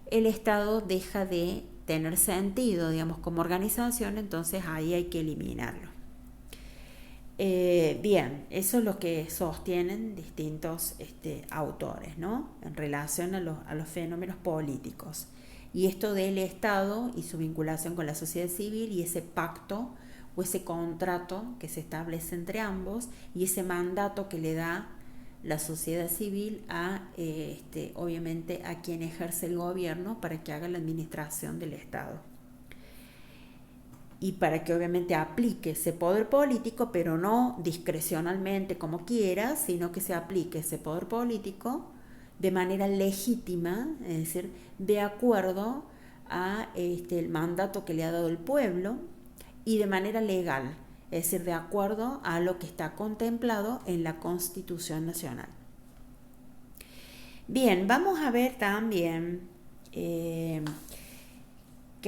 el Estado deja de tener sentido, digamos, como organización, entonces ahí hay que eliminarlo. Bien, eso es lo que sostienen distintos autores, ¿no? En relación a los fenómenos políticos. Y esto del Estado y su vinculación con la sociedad civil y ese pacto o ese contrato que se establece entre ambos y ese mandato que le da la sociedad civil a, obviamente, a quien ejerce el gobierno para que haga la administración del Estado. Y para que obviamente aplique ese poder político, pero no discrecionalmente como quiera, sino que se aplique ese poder político de manera legítima, es decir, de acuerdo a el mandato que le ha dado el pueblo y de manera legal, es decir, de acuerdo a lo que está contemplado en la Constitución Nacional. Bien, vamos a ver también que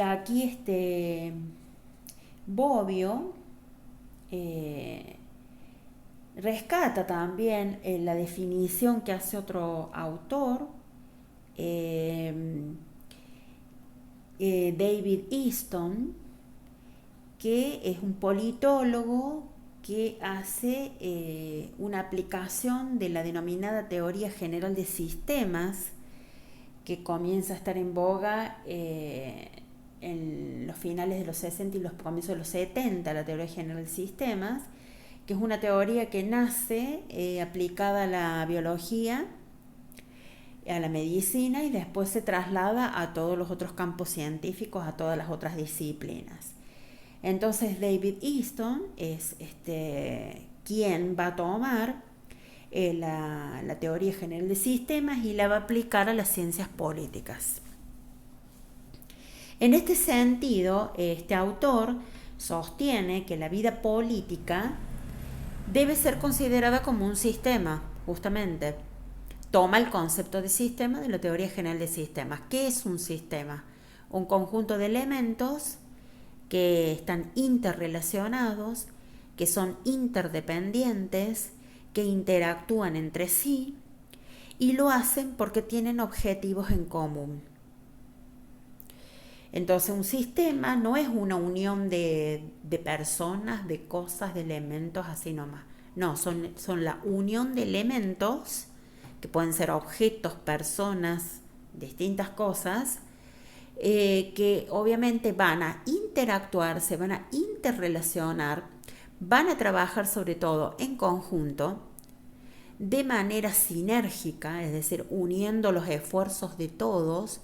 aquí Bobbio rescata también la definición que hace otro autor, David Easton, que es un politólogo que hace una aplicación de la denominada teoría general de sistemas, que comienza a estar en boga en los finales de los 60 y los comienzos de los 70, la teoría general de sistemas, que es una teoría que nace aplicada a la biología, a la medicina, y después se traslada a todos los otros campos científicos, a todas las otras disciplinas. Entonces David Easton es quien va a tomar la teoría general de sistemas y la va a aplicar a las ciencias políticas. En este sentido, este autor sostiene que la vida política debe ser considerada como un sistema, justamente. Toma el concepto de sistema de la teoría general de sistemas. ¿Qué es un sistema? Un conjunto de elementos que están interrelacionados, que son interdependientes, que interactúan entre sí y lo hacen porque tienen objetivos en común. Entonces un sistema no es una unión de personas, de cosas, de elementos así nomás. No, son la unión de elementos, que pueden ser objetos, personas, distintas cosas, que obviamente van a interactuar, se van a interrelacionar, van a trabajar sobre todo en conjunto, de manera sinérgica, es decir, uniendo los esfuerzos de todos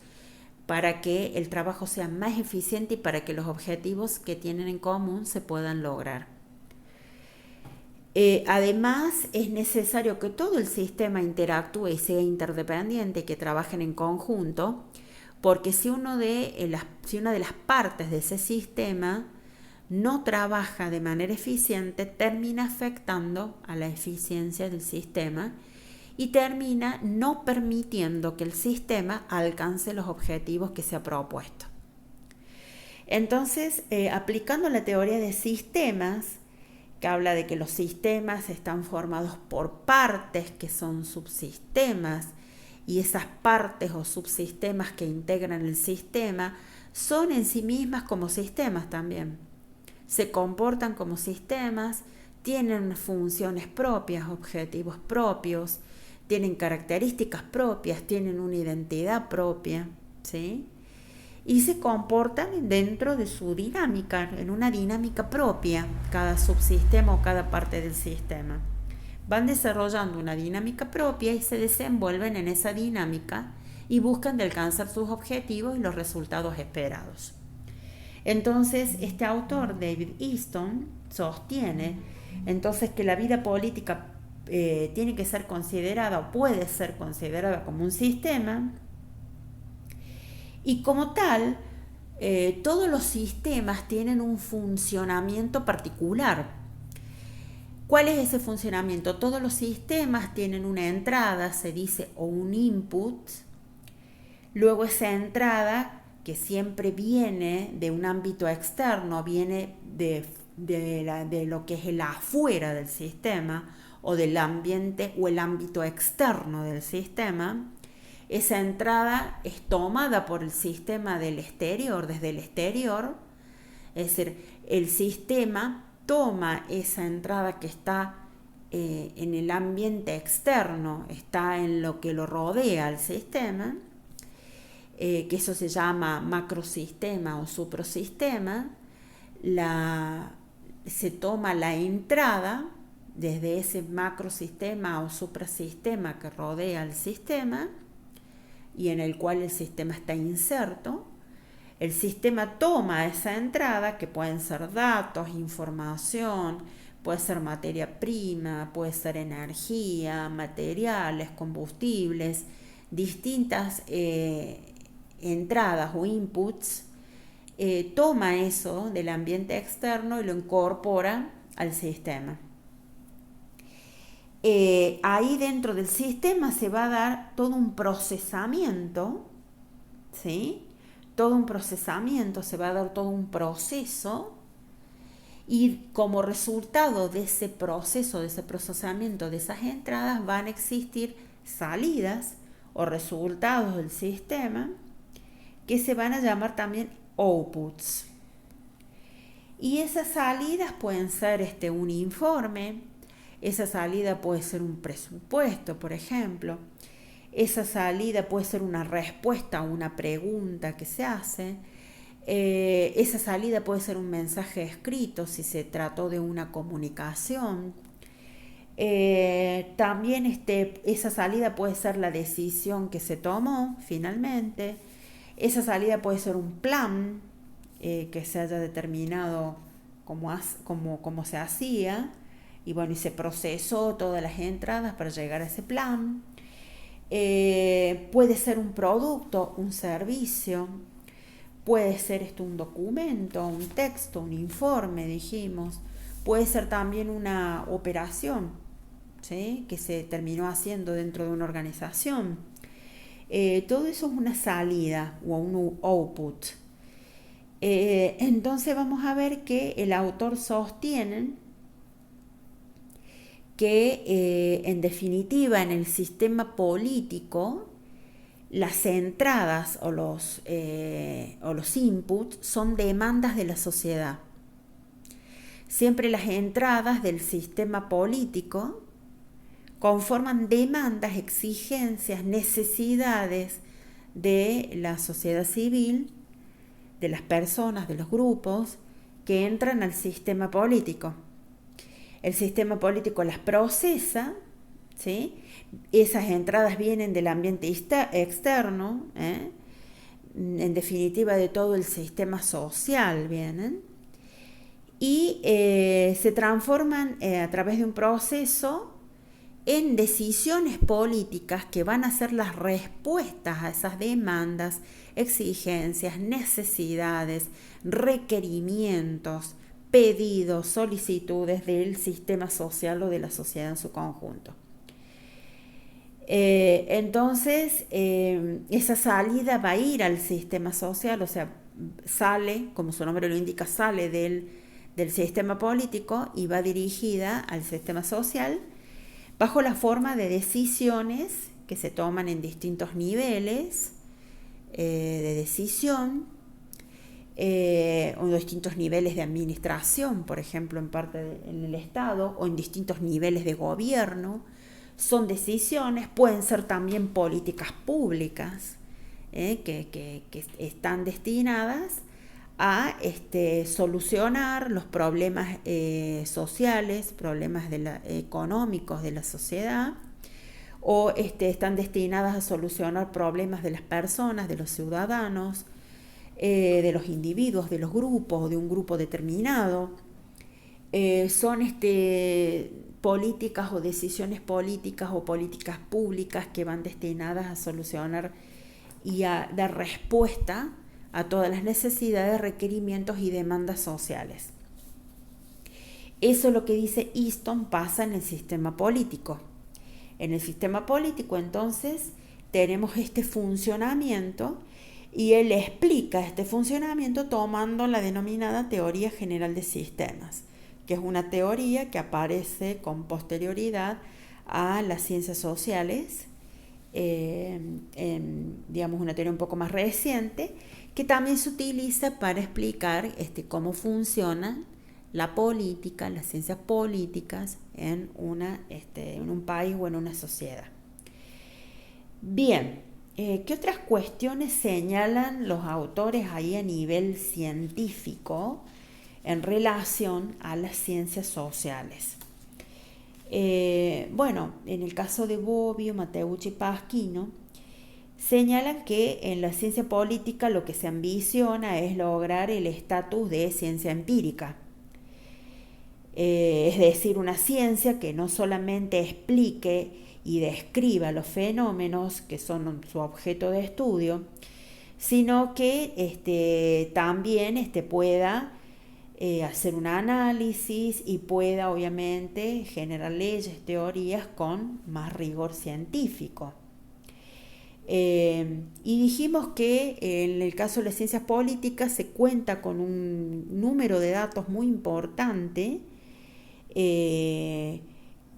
para que el trabajo sea más eficiente y para que los objetivos que tienen en común se puedan lograr. Además, es necesario que todo el sistema interactúe y sea interdependiente, que trabajen en conjunto, porque si una de las partes de ese sistema no trabaja de manera eficiente, termina afectando a la eficiencia del sistema y termina no permitiendo que el sistema alcance los objetivos que se ha propuesto. Entonces, aplicando la teoría de sistemas, que habla de que los sistemas están formados por partes que son subsistemas, y esas partes o subsistemas que integran el sistema son en sí mismas como sistemas también. Se comportan como sistemas, tienen funciones propias, objetivos propios, tienen características propias, tienen una identidad propia, ¿sí? Y se comportan dentro de su dinámica, en una dinámica propia, cada subsistema o cada parte del sistema. Van desarrollando una dinámica propia y se desenvuelven en esa dinámica y buscan de alcanzar sus objetivos y los resultados esperados. Entonces, este autor, David Easton, sostiene entonces que la vida política tiene que ser considerada o puede ser considerada como un sistema, y como tal, todos los sistemas tienen un funcionamiento particular. ¿Cuál es ese funcionamiento? Todos los sistemas tienen una entrada, se dice, o un input. Luego esa entrada, que siempre viene de un ámbito externo, viene de lo que es el afuera del sistema, o del ambiente o el ámbito externo del sistema. Esa entrada es tomada por el sistema del exterior, desde el exterior. Es decir, el sistema toma esa entrada que está en el ambiente externo, está en lo que lo rodea al sistema, que eso se llama macrosistema o suprasistema. Se toma la entrada desde ese macrosistema o suprasistema que rodea al sistema y en el cual el sistema está inserto. El sistema toma esa entrada, que pueden ser datos, información, puede ser materia prima, puede ser energía, materiales, combustibles, distintas entradas o inputs. Toma eso del ambiente externo y lo incorpora al sistema. Ahí dentro del sistema se va a dar todo un procesamiento, ¿sí? Todo un procesamiento, se va a dar todo un proceso, y como resultado de ese proceso, de ese procesamiento de esas entradas, van a existir salidas o resultados del sistema que se van a llamar también outputs. Y esas salidas pueden ser un informe, esa salida puede ser un presupuesto, por ejemplo. Esa salida puede ser una respuesta a una pregunta que se hace. Esa salida puede ser un mensaje escrito si se trató de una comunicación. También esa salida puede ser la decisión que se tomó finalmente. Esa salida puede ser un plan que se haya determinado como se hacía, y bueno, y se procesó todas las entradas para llegar a ese plan. Puede ser un producto, un servicio, puede ser un documento, un texto, un informe, dijimos. Puede ser también una operación, ¿sí?, que se terminó haciendo dentro de una organización. Todo eso es una salida o un output. Entonces vamos a ver que el autor sostiene que en definitiva en el sistema político las entradas o los inputs son demandas de la sociedad. Siempre las entradas del sistema político conforman demandas, exigencias, necesidades de la sociedad civil, de las personas, de los grupos que entran al sistema político. El sistema político las procesa, ¿sí? Esas entradas vienen del ambiente externo, en definitiva de todo el sistema social vienen, y se transforman a través de un proceso en decisiones políticas que van a ser las respuestas a esas demandas, exigencias, necesidades, requerimientos, pedidos, solicitudes del sistema social o de la sociedad en su conjunto. Entonces, esa salida va a ir al sistema social, o sea, sale, como su nombre lo indica, sale del sistema político y va dirigida al sistema social bajo la forma de decisiones que se toman en distintos niveles de decisión o distintos niveles de administración, por ejemplo, en el Estado o en distintos niveles de gobierno. Son decisiones, pueden ser también políticas públicas que están destinadas a solucionar los problemas sociales, problemas económicos de la sociedad, o están destinadas a solucionar problemas de las personas, de los ciudadanos, de los individuos, de los grupos, de un grupo determinado. Son políticas o decisiones políticas o políticas públicas que van destinadas a solucionar y a dar respuesta a todas las necesidades, requerimientos y demandas sociales. Eso es lo que dice Easton pasa en el sistema político. En el sistema político, entonces, tenemos este funcionamiento y él explica este funcionamiento tomando la denominada teoría general de sistemas, que es una teoría que aparece con posterioridad a las ciencias sociales, digamos una teoría un poco más reciente, que también se utiliza para explicar cómo funciona la política, las ciencias políticas en un país o en una sociedad. Bien, ¿qué otras cuestiones señalan los autores ahí a nivel científico en relación a las ciencias sociales? Bueno, en el caso de Bobbio, Matteucci y Pasquino, señalan que en la ciencia política lo que se ambiciona es lograr el estatus de ciencia empírica. Es decir, una ciencia que no solamente explique y describa los fenómenos que son su objeto de estudio, sino que también pueda hacer un análisis y pueda obviamente generar leyes, teorías con más rigor científico. Y dijimos que en el caso de las ciencias políticas se cuenta con un número de datos muy importante que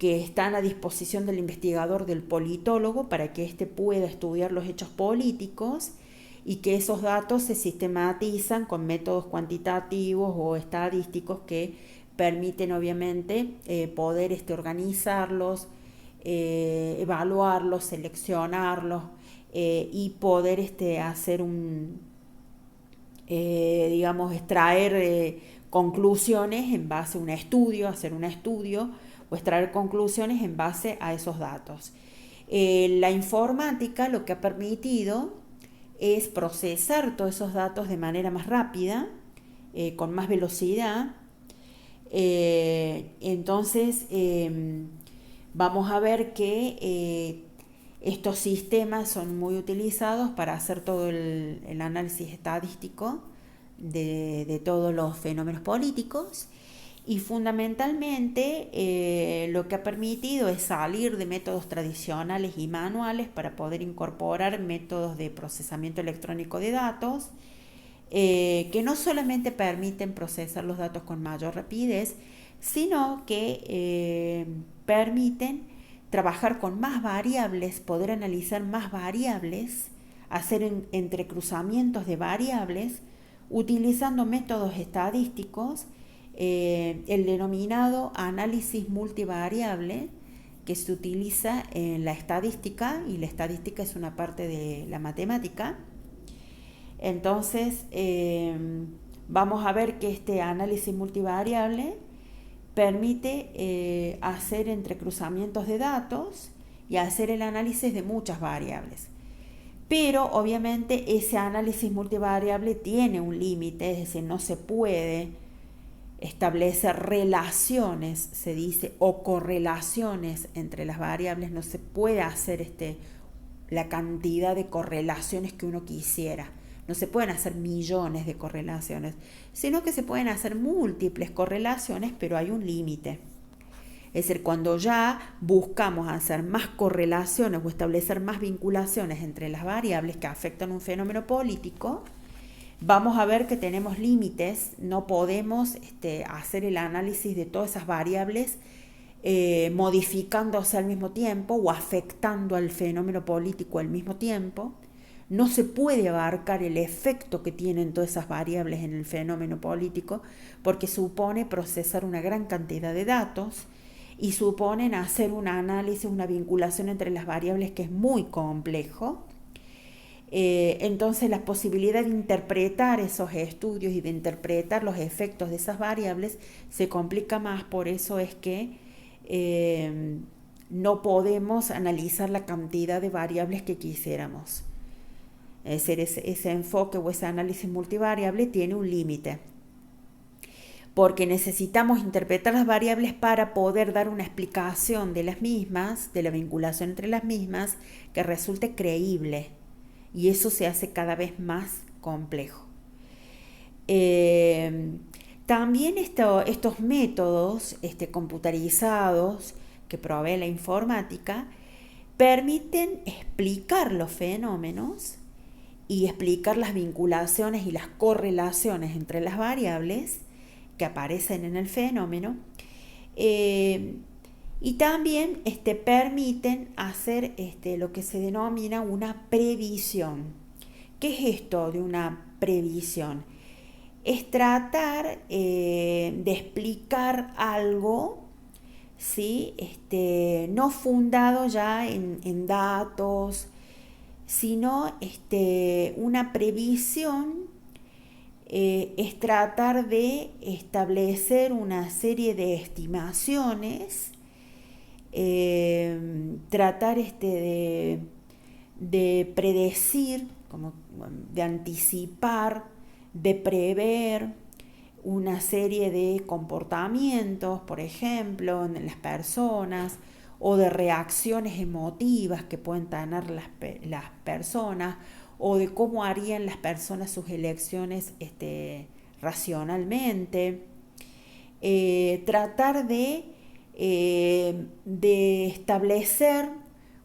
están a disposición del investigador, del politólogo, para que éste pueda estudiar los hechos políticos y que esos datos se sistematizan con métodos cuantitativos o estadísticos que permiten obviamente poder organizarlos, evaluarlos, seleccionarlos y poder hacer extraer conclusiones en base a un estudio, hacer un estudio o extraer conclusiones en base a esos datos. La informática lo que ha permitido es procesar todos esos datos de manera más rápida, con más velocidad. Entonces, vamos a ver que estos sistemas son muy utilizados para hacer todo el análisis estadístico de todos los fenómenos políticos, y fundamentalmente lo que ha permitido es salir de métodos tradicionales y manuales para poder incorporar métodos de procesamiento electrónico de datos que no solamente permiten procesar los datos con mayor rapidez, sino que permiten trabajar con más variables, poder analizar más variables, hacer entrecruzamientos de variables, utilizando métodos estadísticos, el denominado análisis multivariable, que se utiliza en la estadística, y la estadística es una parte de la matemática. Entonces, vamos a ver que este análisis multivariable permite hacer entrecruzamientos de datos y hacer el análisis de muchas variables. Pero obviamente ese análisis multivariable tiene un límite, es decir, no se puede establecer relaciones, se dice, o correlaciones entre las variables, no se puede hacer la cantidad de correlaciones que uno quisiera. No se pueden hacer millones de correlaciones, sino que se pueden hacer múltiples correlaciones, pero hay un límite. Es decir, cuando ya buscamos hacer más correlaciones o establecer más vinculaciones entre las variables que afectan un fenómeno político, vamos a ver que tenemos límites, no podemos hacer el análisis de todas esas variables modificándose al mismo tiempo o afectando al fenómeno político al mismo tiempo. No se puede abarcar el efecto que tienen todas esas variables en el fenómeno político porque supone procesar una gran cantidad de datos y suponen hacer un análisis, una vinculación entre las variables que es muy complejo. Entonces la posibilidad de interpretar esos estudios y de interpretar los efectos de esas variables se complica más, por eso es que no podemos analizar la cantidad de variables que quisiéramos. Es decir, ese enfoque o ese análisis multivariable tiene un límite, porque necesitamos interpretar las variables para poder dar una explicación de las mismas, de la vinculación entre las mismas, que resulte creíble. Y eso se hace cada vez más complejo. También estos métodos computarizados que provee la informática permiten explicar los fenómenos y explicar las vinculaciones y las correlaciones entre las variables que aparecen en el fenómeno. Y también permiten hacer lo que se denomina una previsión. ¿Qué es esto de una previsión? Es tratar de explicar algo, ¿sí? No fundado ya en datos, sino una previsión es tratar de establecer una serie de estimaciones, tratar de predecir, de anticipar, de prever una serie de comportamientos, por ejemplo, en las personas, o de reacciones emotivas que pueden tener las personas, o de cómo harían las personas sus elecciones racionalmente. Tratar de establecer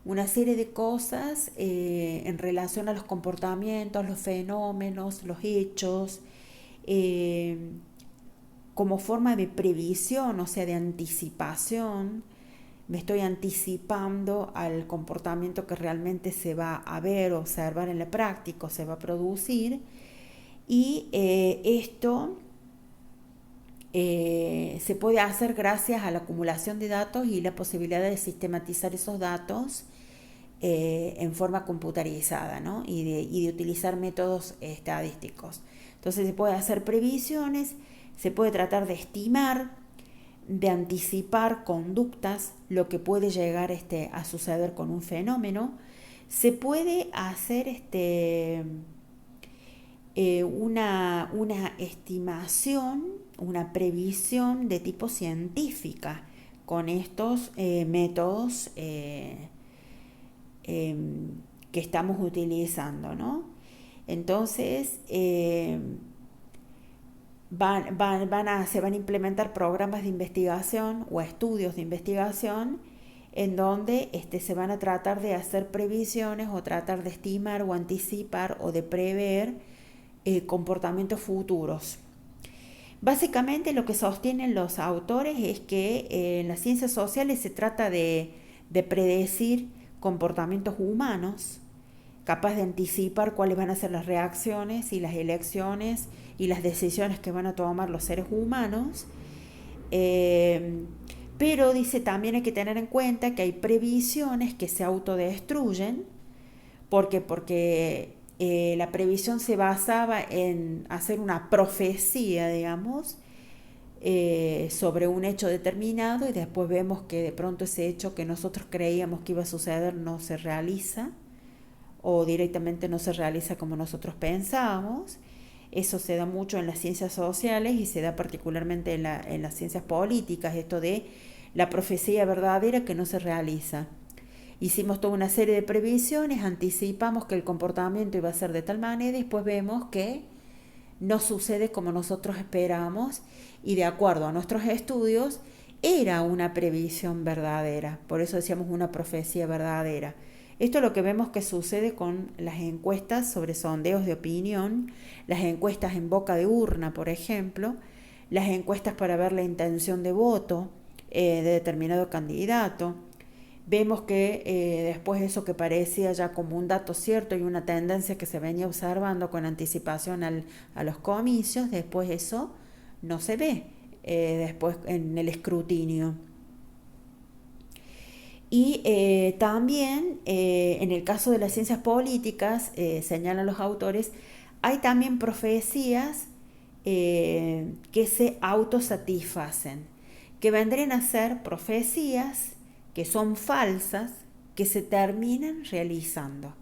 una serie de cosas en relación a los comportamientos, los fenómenos, los hechos, como forma de previsión, o sea, de anticipación. Me estoy anticipando al comportamiento que realmente se va a ver, observar en la práctica, se va a producir. Y esto se puede hacer gracias a la acumulación de datos y la posibilidad de sistematizar esos datos en forma computarizada, ¿no? y de utilizar métodos estadísticos. Entonces se puede hacer previsiones, se puede tratar de estimar, de anticipar conductas, lo que puede llegar a suceder con un fenómeno. Se puede hacer una estimación, una previsión de tipo científica con estos métodos que estamos utilizando, ¿no? Entonces se van a implementar programas de investigación o estudios de investigación en donde se van a tratar de hacer previsiones o tratar de estimar o anticipar o de prever comportamientos futuros. Básicamente lo que sostienen los autores es que en las ciencias sociales se trata de predecir comportamientos humanos, capaz de anticipar cuáles van a ser las reacciones y las elecciones y las decisiones que van a tomar los seres humanos. Eh, pero dice también hay que tener en cuenta que hay previsiones que se autodestruyen. ¿Por qué? Porque la previsión se basaba en hacer una profecía, digamos, sobre un hecho determinado y después vemos que de pronto ese hecho que nosotros creíamos que iba a suceder no se realiza o directamente no se realiza como nosotros pensábamos. Eso se da mucho en las ciencias sociales y se da particularmente en las ciencias políticas, esto de la profecía verdadera que no se realiza. Hicimos toda una serie de previsiones, anticipamos que el comportamiento iba a ser de tal manera y después vemos que no sucede como nosotros esperamos y de acuerdo a nuestros estudios era una previsión verdadera, por eso decíamos una profecía verdadera. Esto es lo que vemos que sucede con las encuestas sobre sondeos de opinión, las encuestas en boca de urna, por ejemplo, las encuestas para ver la intención de voto de determinado candidato. Vemos que después eso que parecía ya como un dato cierto y una tendencia que se venía observando con anticipación a los comicios, después eso no se ve después en el escrutinio. Y también en el caso de las ciencias políticas, señalan los autores, hay también profecías que se autosatisfacen, que vendrían a ser profecías que son falsas, que se terminan realizando.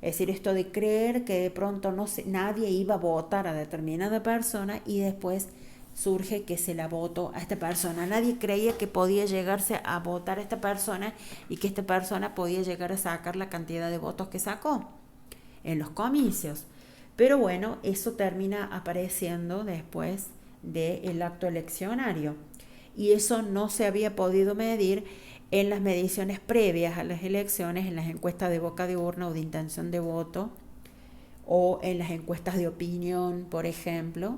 Es decir, esto de creer que de pronto nadie iba a votar a determinada persona y después surge que se la votó a esta persona. Nadie creía que podía llegarse a votar a esta persona y que esta persona podía llegar a sacar la cantidad de votos que sacó en los comicios. Pero bueno, eso termina apareciendo después del acto eleccionario. Y eso no se había podido medir en las mediciones previas a las elecciones, en las encuestas de boca de urna o de intención de voto, o en las encuestas de opinión, por ejemplo,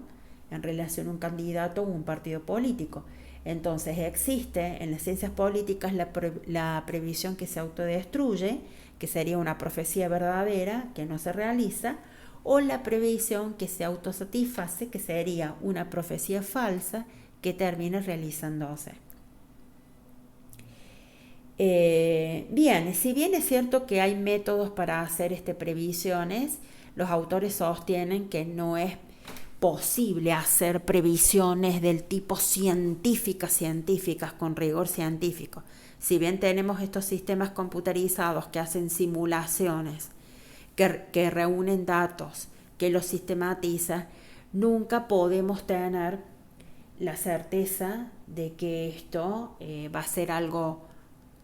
en relación a un candidato o un partido político. Entonces existe en las ciencias políticas la previsión que se autodestruye, que sería una profecía verdadera que no se realiza, o la previsión que se autosatisface, que sería una profecía falsa que termina realizándose. Bien, si bien es cierto que hay métodos para hacer previsiones, los autores sostienen que no es posible hacer previsiones del tipo científicas con rigor científico. Si bien tenemos estos sistemas computarizados que hacen simulaciones, que reúnen datos, que los sistematizan, nunca podemos tener la certeza de que esto va a ser algo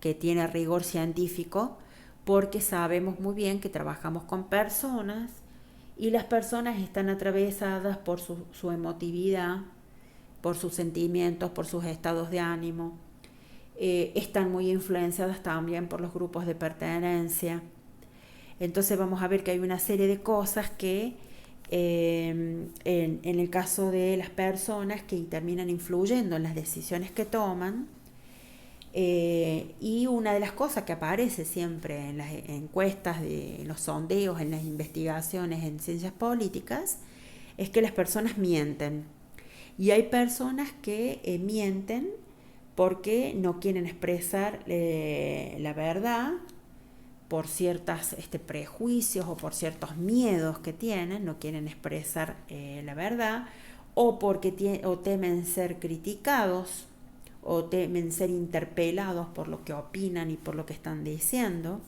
que tiene rigor científico, porque sabemos muy bien que trabajamos con personas y las personas están atravesadas por su emotividad, por sus sentimientos, por sus estados de ánimo. Están muy influenciadas también por los grupos de pertenencia. Entonces vamos a ver que hay una serie de cosas que en el caso de las personas que terminan influyendo en las decisiones que toman. Y una de las cosas que aparece siempre en las encuestas, en los sondeos, en las investigaciones en ciencias políticas, es que las personas mienten. Y hay personas que mienten porque no quieren expresar la verdad por ciertos prejuicios o por ciertos miedos que tienen, no quieren expresar la verdad, o porque o temen ser criticados, o temen ser interpelados por lo que opinan y por lo que están diciendo.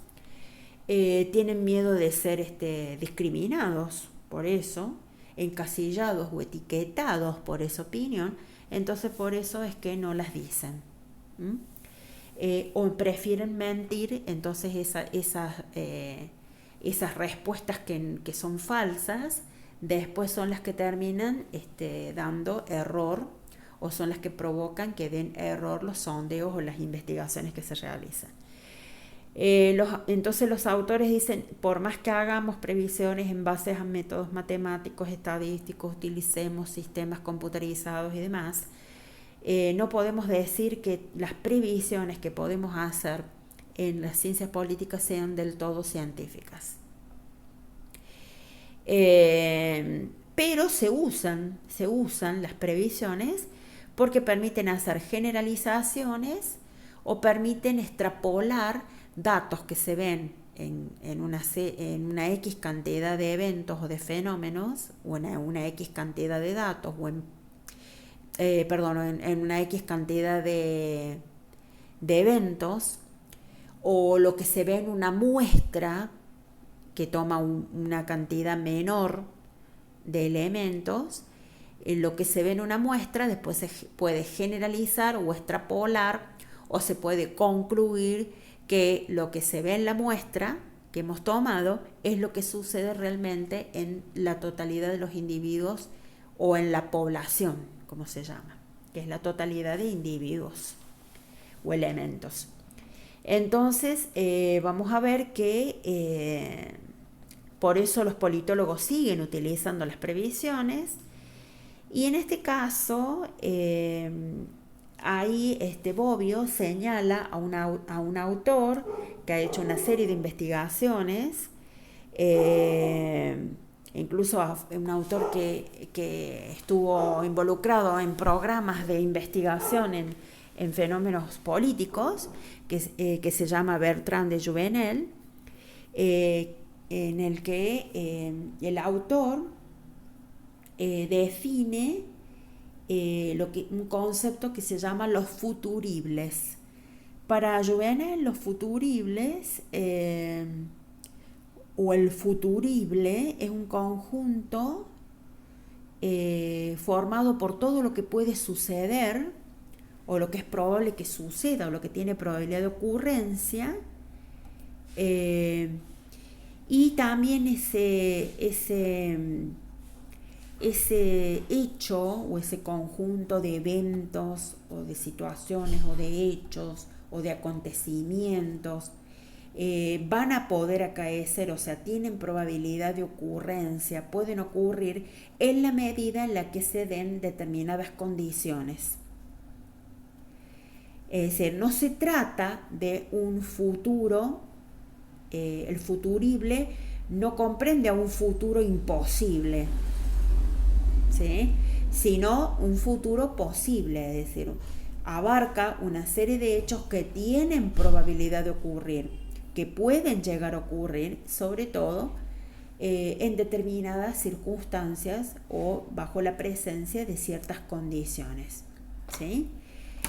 Tienen miedo de ser discriminados por eso, encasillados o etiquetados por esa opinión, entonces por eso es que no las dicen. O prefieren mentir, entonces esas respuestas que son falsas, después son las que terminan dando error, o son las que provocan que den error los sondeos o las investigaciones que se realizan. Entonces los autores dicen, por más que hagamos previsiones en base a métodos matemáticos, estadísticos, utilicemos sistemas computarizados y demás, no podemos decir que las previsiones que podemos hacer en las ciencias políticas sean del todo científicas. Pero se usan las previsiones porque permiten hacer generalizaciones o permiten extrapolar datos que se ven en una X cantidad de eventos o de fenómenos, o en una X cantidad de datos, o en una X cantidad de eventos, o lo que se ve en una muestra que toma una cantidad menor de elementos. Lo que se ve en una muestra después se puede generalizar o extrapolar, o se puede concluir que lo que se ve en la muestra que hemos tomado es lo que sucede realmente en la totalidad de los individuos, o en la población, como se llama, que es la totalidad de individuos o elementos. Entonces vamos a ver que por eso los politólogos siguen utilizando las previsiones, y en este caso ahí Bobbio señala a un autor que ha hecho una serie de investigaciones, incluso a un autor que estuvo involucrado en programas de investigación en fenómenos políticos, que se llama Bertrand de Jouvenel, en el que el autor define un concepto que se llama los futuribles. Para Jouvenel, los futuribles o el futurible es un conjunto formado por todo lo que puede suceder, o lo que es probable que suceda, o lo que tiene probabilidad de ocurrencia, y también ese hecho o ese conjunto de eventos o de situaciones o de hechos o de acontecimientos van a poder acaecer, o sea, tienen probabilidad de ocurrencia, pueden ocurrir en la medida en la que se den determinadas condiciones. Es decir, no se trata de un futuro, el futurible no comprende a un futuro imposible, ¿sí?, sino un futuro posible, es decir, abarca una serie de hechos que tienen probabilidad de ocurrir, que pueden llegar a ocurrir, sobre todo en determinadas circunstancias o bajo la presencia de ciertas condiciones, ¿sí?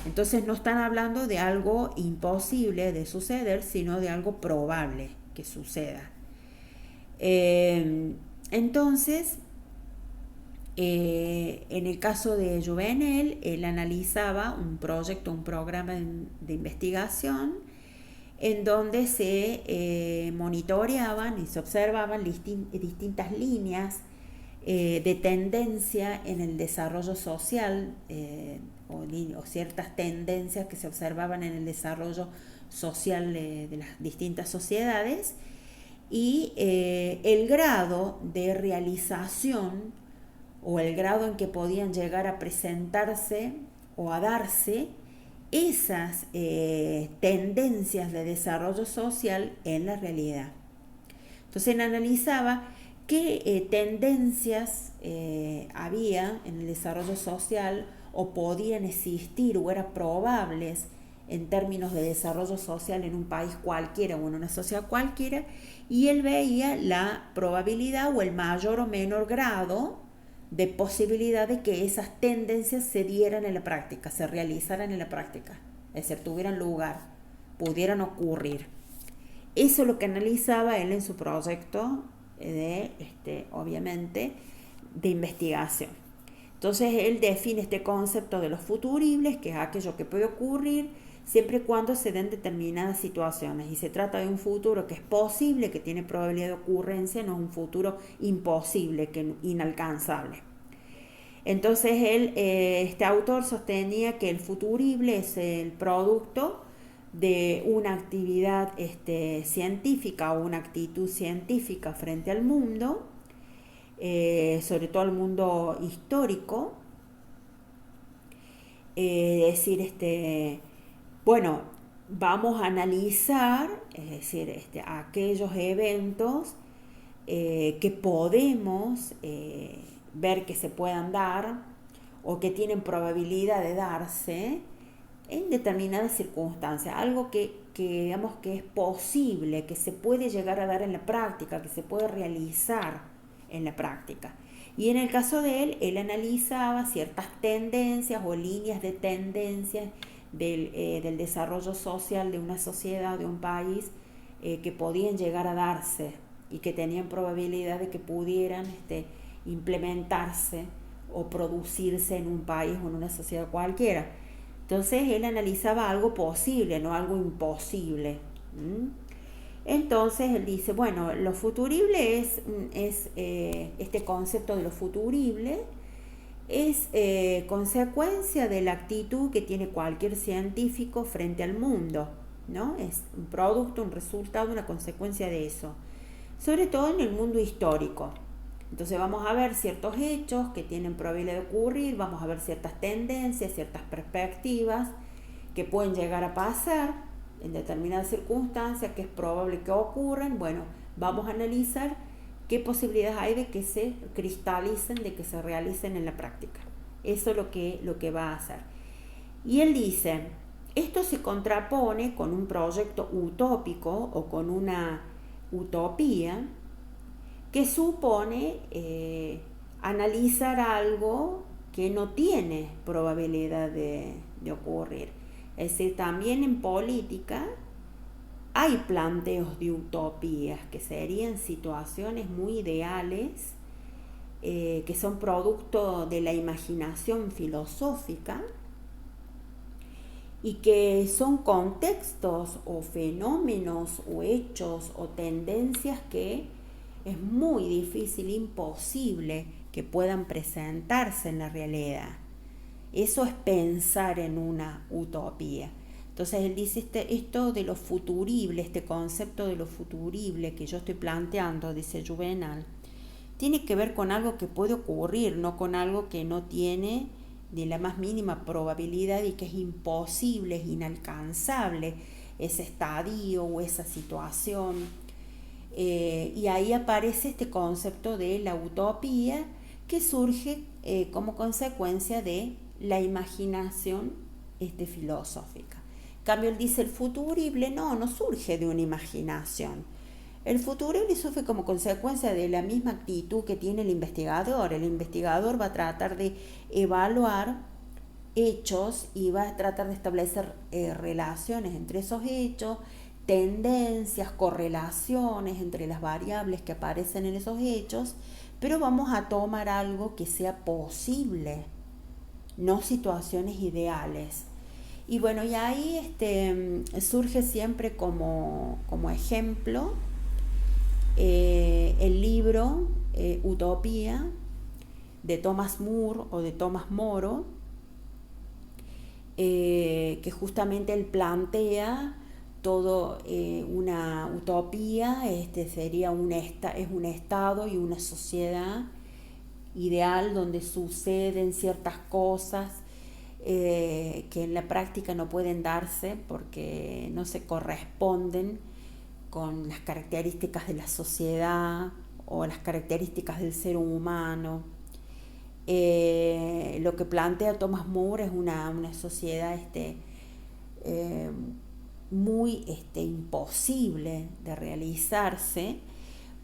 Entonces no están hablando de algo imposible de suceder, sino de algo probable que suceda. Entonces, en el caso de Jouvenel, él analizaba un programa de investigación en donde se monitoreaban y se observaban distintas líneas de tendencia en el desarrollo social, o ciertas tendencias que se observaban en el desarrollo social de las distintas sociedades, y el grado de realización o el grado en que podían llegar a presentarse o a darse esas tendencias de desarrollo social en la realidad. Entonces él analizaba qué tendencias había en el desarrollo social, o podían existir o eran probables en términos de desarrollo social en un país cualquiera o en una sociedad cualquiera, y él veía la probabilidad o el mayor o menor grado de posibilidad de que esas tendencias se dieran en la práctica, se realizaran en la práctica, es decir, tuvieran lugar, pudieran ocurrir. Eso es lo que analizaba él en su proyecto obviamente, de investigación. Entonces él define este concepto de los futuribles, que es aquello que puede ocurrir siempre y cuando se den determinadas situaciones, y se trata de un futuro que es posible, que tiene probabilidad de ocurrencia, no es un futuro imposible, inalcanzable. Entonces él, este autor sostenía que el futurible es el producto de una actividad científica o una actitud científica frente al mundo, sobre todo el mundo histórico, decir, bueno, vamos a analizar, es decir, aquellos eventos que podemos ver que se puedan dar o que tienen probabilidad de darse en determinadas circunstancias, algo que digamos que es posible, que se puede llegar a dar en la práctica, que se puede realizar en la práctica. Y en el caso de él analizaba ciertas tendencias o líneas de tendencias del desarrollo social de una sociedad, de un país, que podían llegar a darse y que tenían probabilidad de que pudieran implementarse o producirse en un país o en una sociedad cualquiera. Entonces él analizaba algo posible, no algo imposible. Entonces él dice, bueno, lo futurible es este concepto de lo futurible es consecuencia de la actitud que tiene cualquier científico frente al mundo, ¿no? Es un producto, un resultado, una consecuencia de eso, sobre todo en el mundo histórico. Entonces vamos a ver ciertos hechos que tienen probabilidad de ocurrir, vamos a ver ciertas tendencias, ciertas perspectivas que pueden llegar a pasar en determinadas circunstancias, que es probable que ocurran. Bueno, vamos a analizar qué posibilidades hay de que se cristalicen, de que se realicen en la práctica. Eso es lo que va a hacer. Y él dice, esto se contrapone con un proyecto utópico o con una utopía que supone analizar algo que no tiene probabilidad de ocurrir. Es decir, también en política hay planteos de utopías que serían situaciones muy ideales, que son producto de la imaginación filosófica y que son contextos o fenómenos o hechos o tendencias que es muy difícil, imposible que puedan presentarse en la realidad. Eso es pensar en una utopía. Entonces él dice esto de lo futurible, este concepto de lo futurible que yo estoy planteando, dice Juvenal, tiene que ver con algo que puede ocurrir, no con algo que no tiene ni la más mínima probabilidad y que es imposible, es inalcanzable ese estadio o esa situación. Y ahí aparece este concepto de la utopía que surge como consecuencia de la imaginación filosófica. En cambio, él dice el futurible no surge de una imaginación. El futurible surge como consecuencia de la misma actitud que tiene el investigador. El investigador va a tratar de evaluar hechos y va a tratar de establecer relaciones entre esos hechos, tendencias, correlaciones entre las variables que aparecen en esos hechos, pero vamos a tomar algo que sea posible, no situaciones ideales. Y bueno, y ahí surge siempre como ejemplo el libro Utopía de Thomas More o de Thomas Moro, que justamente él plantea todo una utopía, sería es un estado y una sociedad ideal donde suceden ciertas cosas que en la práctica no pueden darse porque no se corresponden con las características de la sociedad o las características del ser humano. Lo que plantea Thomas More es una sociedad muy imposible de realizarse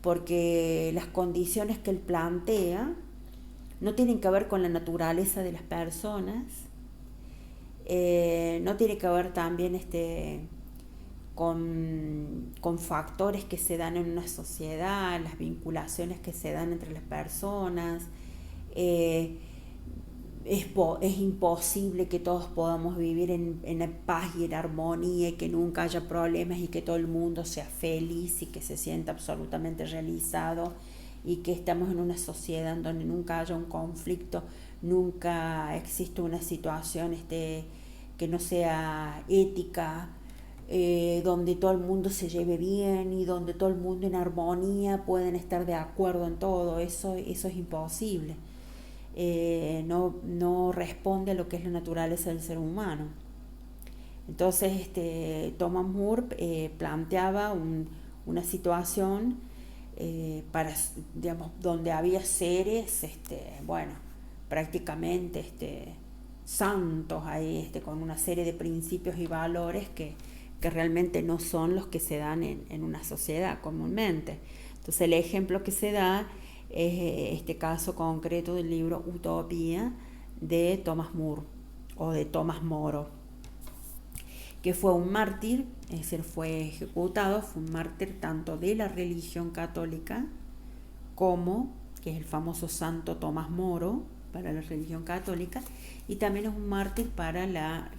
porque las condiciones que él plantea no tienen que ver con la naturaleza de las personas, no tiene que ver también con factores que se dan en una sociedad, las vinculaciones que se dan entre las personas. Es imposible que todos podamos vivir en paz y en armonía y que nunca haya problemas y que todo el mundo sea feliz y que se sienta absolutamente realizado y que estamos en una sociedad en donde nunca haya un conflicto, nunca existe una situación que no sea ética, donde todo el mundo se lleve bien y donde todo el mundo en armonía pueden estar de acuerdo en todo. Eso es imposible. No responde a lo que es la naturaleza del ser humano. Entonces, Thomas More planteaba una situación para, digamos, donde había seres, bueno, prácticamente santos ahí, con una serie de principios y valores que realmente no son los que se dan en una sociedad comúnmente. Entonces, el ejemplo que se da es este caso concreto del libro Utopía de Thomas More o de Tomás Moro, que fue un mártir, es decir, fue ejecutado, fue un mártir tanto de la religión católica como, que es el famoso santo Tomás Moro para la religión católica, y también es un mártir para la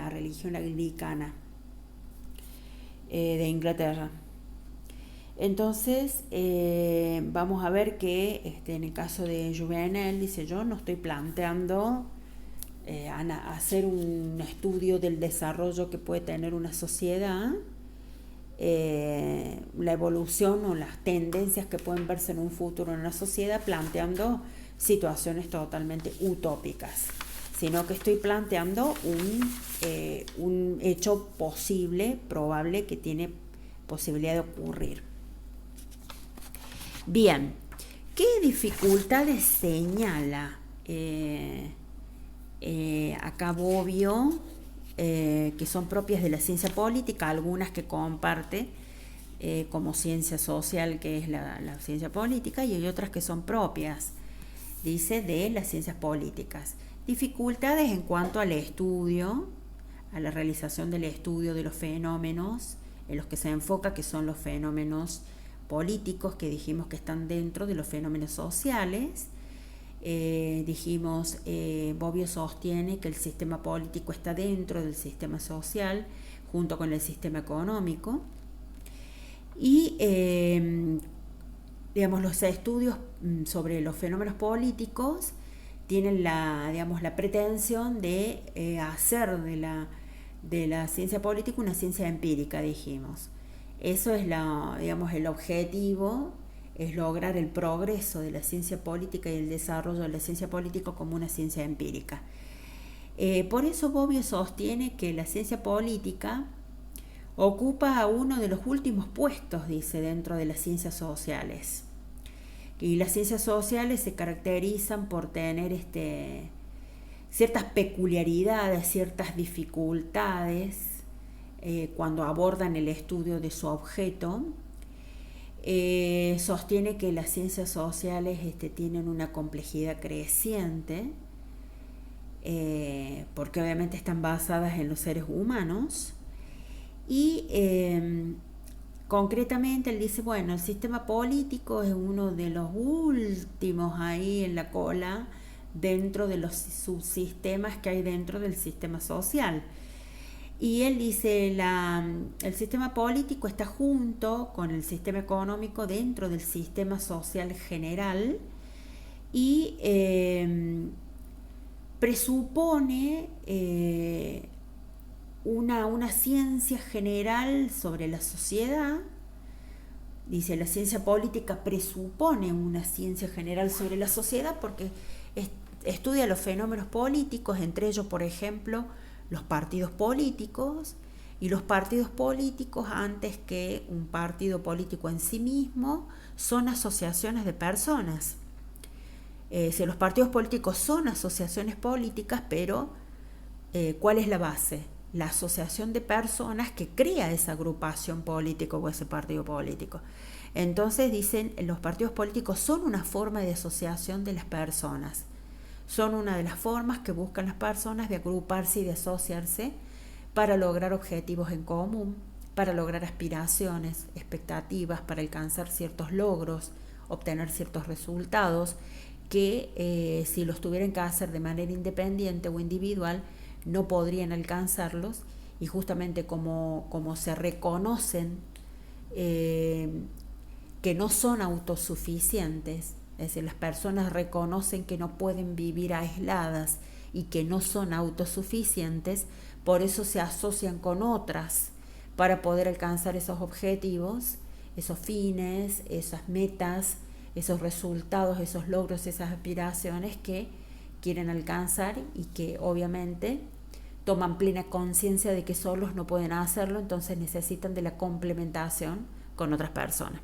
religión anglicana de Inglaterra. Entonces, vamos a ver que en el caso de Juvenal, dice: yo no estoy planteando hacer un estudio del desarrollo que puede tener una sociedad, la evolución o las tendencias que pueden verse en un futuro en una sociedad, planteando situaciones totalmente utópicas, sino que estoy planteando un hecho posible, probable, que tiene posibilidad de ocurrir. Bien, ¿qué dificultades señala acá Bobbio, que son propias de la ciencia política, algunas que comparte como ciencia social, que es la ciencia política, y hay otras que son propias, dice, de las ciencias políticas? Dificultades en cuanto al estudio, a la realización del estudio de los fenómenos en los que se enfoca, que son los fenómenos políticos, que dijimos que están dentro de los fenómenos sociales. Bobbio sostiene que el sistema político está dentro del sistema social junto con el sistema económico, y los estudios sobre los fenómenos políticos tienen la pretensión de hacer de la ciencia política una ciencia empírica, dijimos. Eso es el objetivo, es lograr el progreso de la ciencia política y el desarrollo de la ciencia política como una ciencia empírica. Por eso Bobbio sostiene que la ciencia política ocupa uno de los últimos puestos, dice, dentro de las ciencias sociales. Y las ciencias sociales se caracterizan por tener ciertas peculiaridades, ciertas dificultades cuando abordan el estudio de su objeto. Sostiene que las ciencias sociales tienen una complejidad creciente, porque obviamente están basadas en los seres humanos, y concretamente él dice, bueno, el sistema político es uno de los últimos ahí en la cola dentro de los subsistemas que hay dentro del sistema social. Y él dice, el sistema político está junto con el sistema económico dentro del sistema social general, y presupone una ciencia general sobre la sociedad. Dice, la ciencia política presupone una ciencia general sobre la sociedad porque estudia los fenómenos políticos, entre ellos, por ejemplo, los partidos políticos, y los partidos políticos, antes que un partido político en sí mismo, son asociaciones de personas. Si los partidos políticos son asociaciones políticas, pero ¿cuál es la base? La asociación de personas que crea esa agrupación política o ese partido político. Entonces dicen, los partidos políticos son una forma de asociación de las personas. Son una de las formas que buscan las personas de agruparse y de asociarse para lograr objetivos en común, para lograr aspiraciones, expectativas, para alcanzar ciertos logros, obtener ciertos resultados que si los tuvieran que hacer de manera independiente o individual no podrían alcanzarlos, y justamente como se reconocen que no son autosuficientes, es decir, las personas reconocen que no pueden vivir aisladas y que no son autosuficientes, por eso se asocian con otras para poder alcanzar esos objetivos, esos fines, esas metas, esos resultados, esos logros, esas aspiraciones que quieren alcanzar y que obviamente toman plena conciencia de que solos no pueden hacerlo, entonces necesitan de la complementación con otras personas.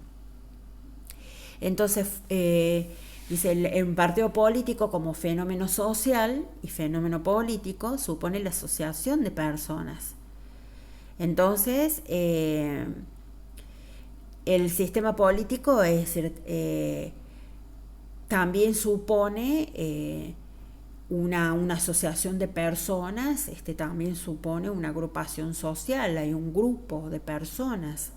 Entonces, dice, el partido político como fenómeno social y fenómeno político supone la asociación de personas. Entonces, el sistema político también supone una asociación de personas, también supone una agrupación social, hay un grupo de personas.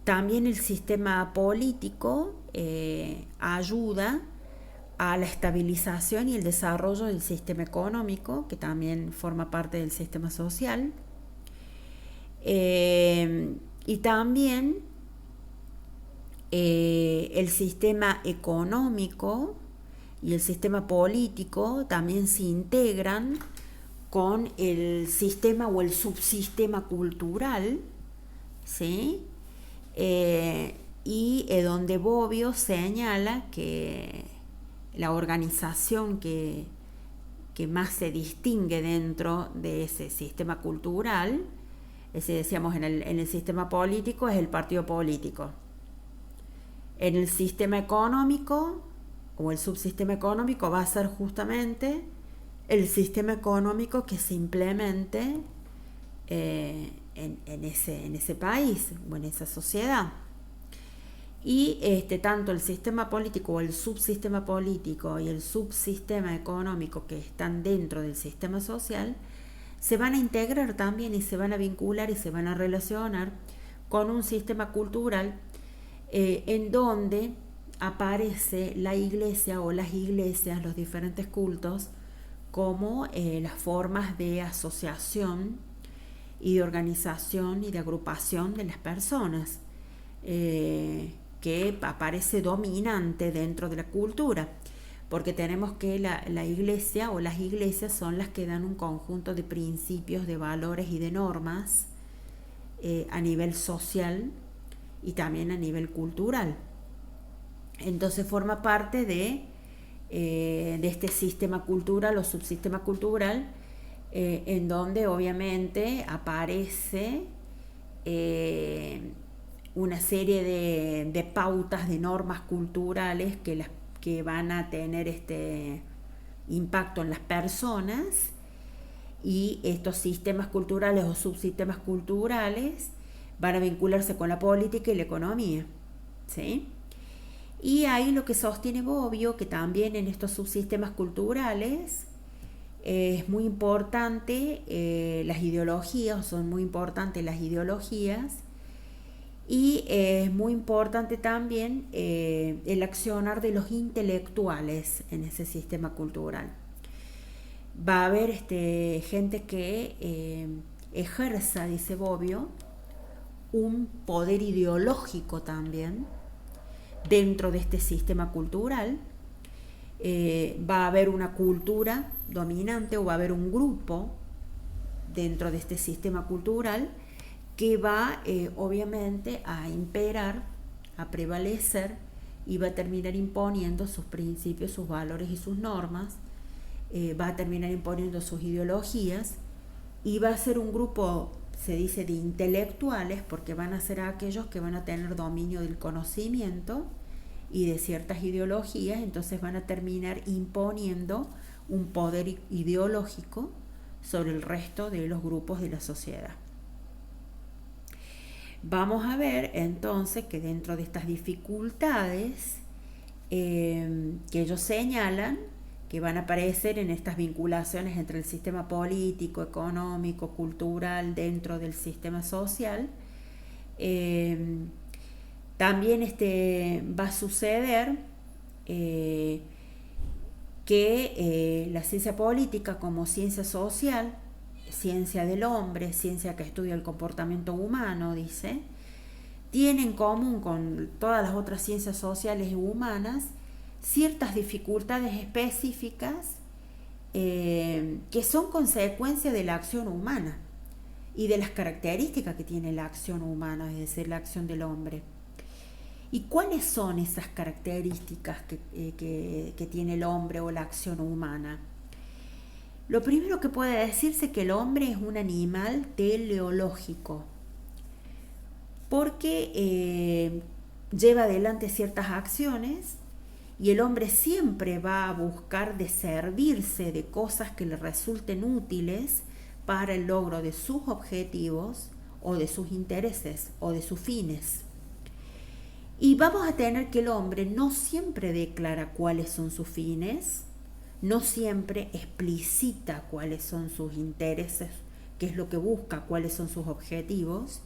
También el sistema político ayuda a la estabilización y el desarrollo del sistema económico, que también forma parte del sistema social. Y también el sistema económico y el sistema político también se integran con el sistema o el subsistema cultural, ¿sí? Donde Bobbio señala que la organización que más se distingue dentro de ese sistema cultural, decíamos en el sistema político, es el partido político. En el sistema económico o el subsistema económico va a ser justamente el sistema económico que se implemente en ese país o en esa sociedad. Y tanto el sistema político o el subsistema político y el subsistema económico que están dentro del sistema social se van a integrar también y se van a vincular y se van a relacionar con un sistema cultural en donde aparece la iglesia o las iglesias, los diferentes cultos, como las formas de asociación y de organización y de agrupación de las personas, que aparece dominante dentro de la cultura, porque tenemos que la iglesia o las iglesias son las que dan un conjunto de principios, de valores y de normas a nivel social y también a nivel cultural. Entonces forma parte de este sistema cultural o subsistema cultural, en donde obviamente aparece una serie de pautas, de normas culturales que van a tener impacto en las personas, y estos sistemas culturales o subsistemas culturales van a vincularse con la política y la economía, ¿sí? Y ahí lo que sostiene Bobbio, que también en estos subsistemas culturales es muy importante las ideologías, son muy importantes las ideologías, y es muy importante también el accionar de los intelectuales en ese sistema cultural. Va a haber gente que ejerza, dice Bobbio, un poder ideológico también dentro de este sistema cultural. Va a haber una cultura dominante o va a haber un grupo dentro de este sistema cultural que va obviamente a imperar, a prevalecer, y va a terminar imponiendo sus principios, sus valores y sus normas, va a terminar imponiendo sus ideologías, y va a ser un grupo, se dice, de intelectuales, porque van a ser aquellos que van a tener dominio del conocimiento y de ciertas ideologías, entonces van a terminar imponiendo un poder ideológico sobre el resto de los grupos de la sociedad. Vamos a ver entonces que dentro de estas dificultades que ellos señalan, que van a aparecer en estas vinculaciones entre el sistema político, económico, cultural, dentro del sistema social, también va a suceder que la ciencia política como ciencia social, ciencia del hombre, ciencia que estudia el comportamiento humano, dice, tiene en común con todas las otras ciencias sociales y humanas ciertas dificultades específicas que son consecuencia de la acción humana y de las características que tiene la acción humana, es decir, la acción del hombre. ¿Y cuáles son esas características que tiene el hombre o la acción humana? Lo primero que puede decirse que el hombre es un animal teleológico, porque lleva adelante ciertas acciones y el hombre siempre va a buscar de servirse de cosas que le resulten útiles para el logro de sus objetivos o de sus intereses o de sus fines. Y vamos a tener que el hombre no siempre declara cuáles son sus fines, no siempre explicita cuáles son sus intereses, qué es lo que busca, cuáles son sus objetivos,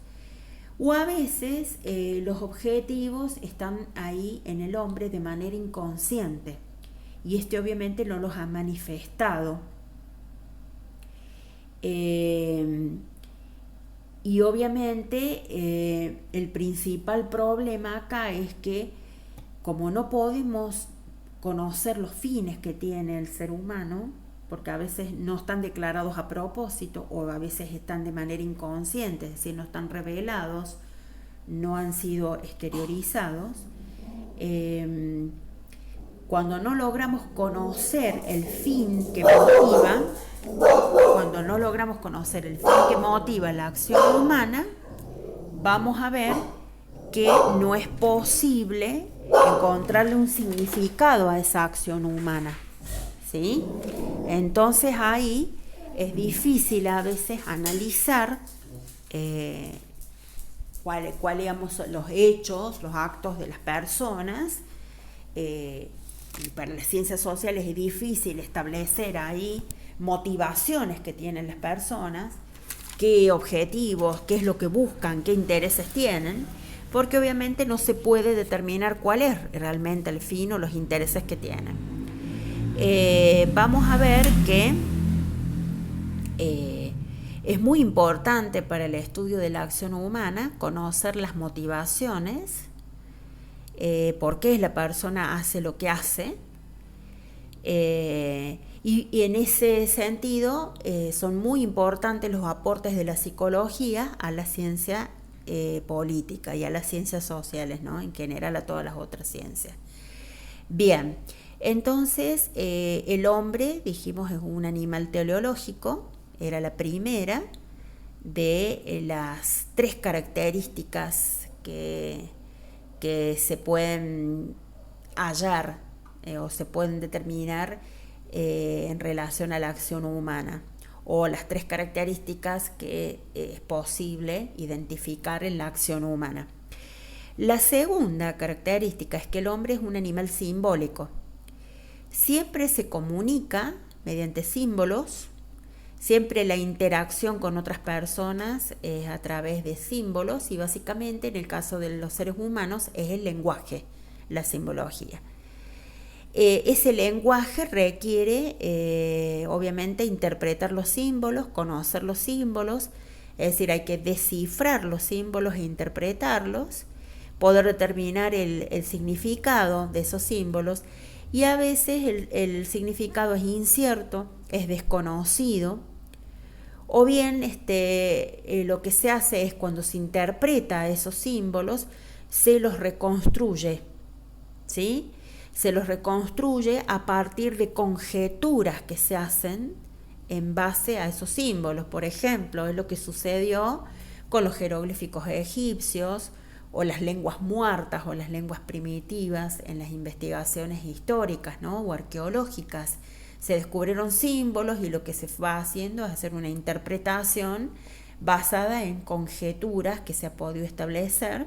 o a veces los objetivos están ahí en el hombre de manera inconsciente y obviamente no los ha manifestado. Y obviamente el principal problema acá es que como no podemos conocer los fines que tiene el ser humano, porque a veces no están declarados a propósito o a veces están de manera inconsciente, es decir, no están revelados, no han sido exteriorizados, cuando no logramos conocer el fin que motiva, cuando no logramos conocer el fin que motiva la acción humana, vamos a ver que no es posible encontrarle un significado a esa acción humana, ¿sí? Entonces ahí es difícil a veces analizar cuáles digamos, los hechos, los actos de las personas. Y para las ciencias sociales es difícil establecer ahí motivaciones que tienen las personas, qué objetivos, qué es lo que buscan, qué intereses tienen, porque obviamente no se puede determinar cuál es realmente el fin o los intereses que tienen. Vamos a ver que es muy importante para el estudio de la acción humana conocer las motivaciones, por qué la persona hace lo que hace, y en ese sentido son muy importantes los aportes de la psicología a la ciencia política y a las ciencias sociales, ¿no? En general a todas las otras ciencias. Bien, entonces el hombre, dijimos, es un animal teleológico, era la primera de las tres características que se pueden hallar o se pueden determinar en relación a la acción humana, o las tres características que es posible identificar en la acción humana. La segunda característica es que el hombre es un animal simbólico. Siempre se comunica mediante símbolos, siempre la interacción con otras personas es a través de símbolos y básicamente en el caso de los seres humanos es el lenguaje, la simbología. Ese lenguaje requiere obviamente interpretar los símbolos, conocer los símbolos, es decir, hay que descifrar los símbolos e interpretarlos, poder determinar el significado de esos símbolos, y a veces el significado es incierto, es desconocido, o bien lo que se hace es cuando se interpreta esos símbolos, se los reconstruye, ¿sí? Se los reconstruye a partir de conjeturas que se hacen en base a esos símbolos. Por ejemplo, es lo que sucedió con los jeroglíficos egipcios o las lenguas muertas o las lenguas primitivas en las investigaciones históricas, ¿no? O arqueológicas. Se descubrieron símbolos y lo que se va haciendo es hacer una interpretación basada en conjeturas que se ha podido establecer,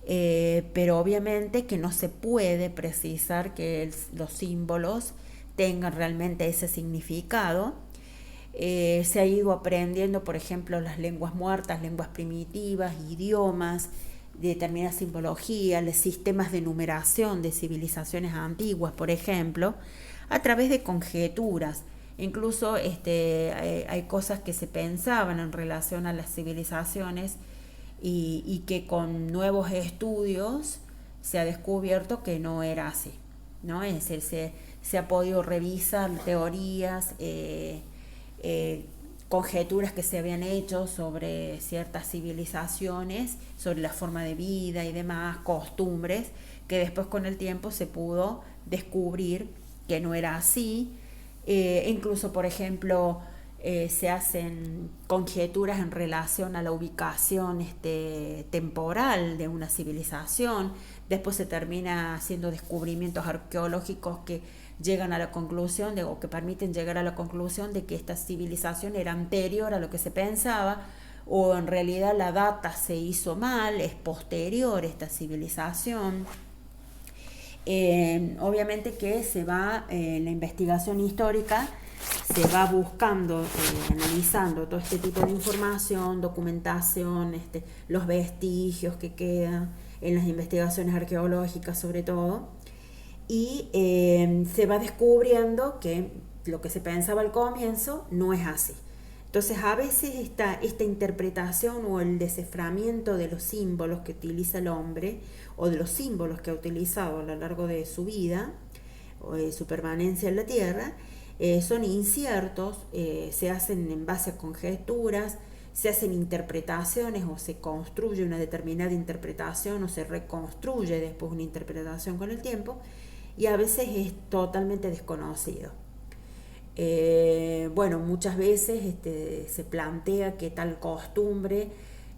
pero obviamente que no se puede precisar que los símbolos tengan realmente ese significado. Se ha ido aprendiendo, por ejemplo, las lenguas muertas, lenguas primitivas, idiomas, determinadas simbologías, los sistemas de numeración de civilizaciones antiguas, por ejemplo, a través de conjeturas. Incluso hay cosas que se pensaban en relación a las civilizaciones y que con nuevos estudios se ha descubierto que no era así, ¿no? Es decir, se ha podido revisar teorías conjeturas que se habían hecho sobre ciertas civilizaciones, sobre la forma de vida y demás, costumbres, que después con el tiempo se pudo descubrir que no era así. Incluso, por ejemplo, se hacen conjeturas en relación a la ubicación temporal de una civilización. Después se termina haciendo descubrimientos arqueológicos que llegan a la conclusión o que permiten llegar a la conclusión de que esta civilización era anterior a lo que se pensaba, o en realidad la data se hizo mal, es posterior a esta civilización. Obviamente que se va, en la investigación histórica, se va buscando, analizando todo este tipo de información, documentación, los vestigios que quedan en las investigaciones arqueológicas sobre todo, y se va descubriendo que lo que se pensaba al comienzo no es así. Entonces a veces esta interpretación o el desciframiento de los símbolos que utiliza el hombre o de los símbolos que ha utilizado a lo largo de su vida o de su permanencia en la Tierra son inciertos, se hacen en base a conjeturas, se hacen interpretaciones o se construye una determinada interpretación o se reconstruye después una interpretación con el tiempo, y a veces es totalmente desconocido. Bueno, muchas veces se plantea que tal costumbre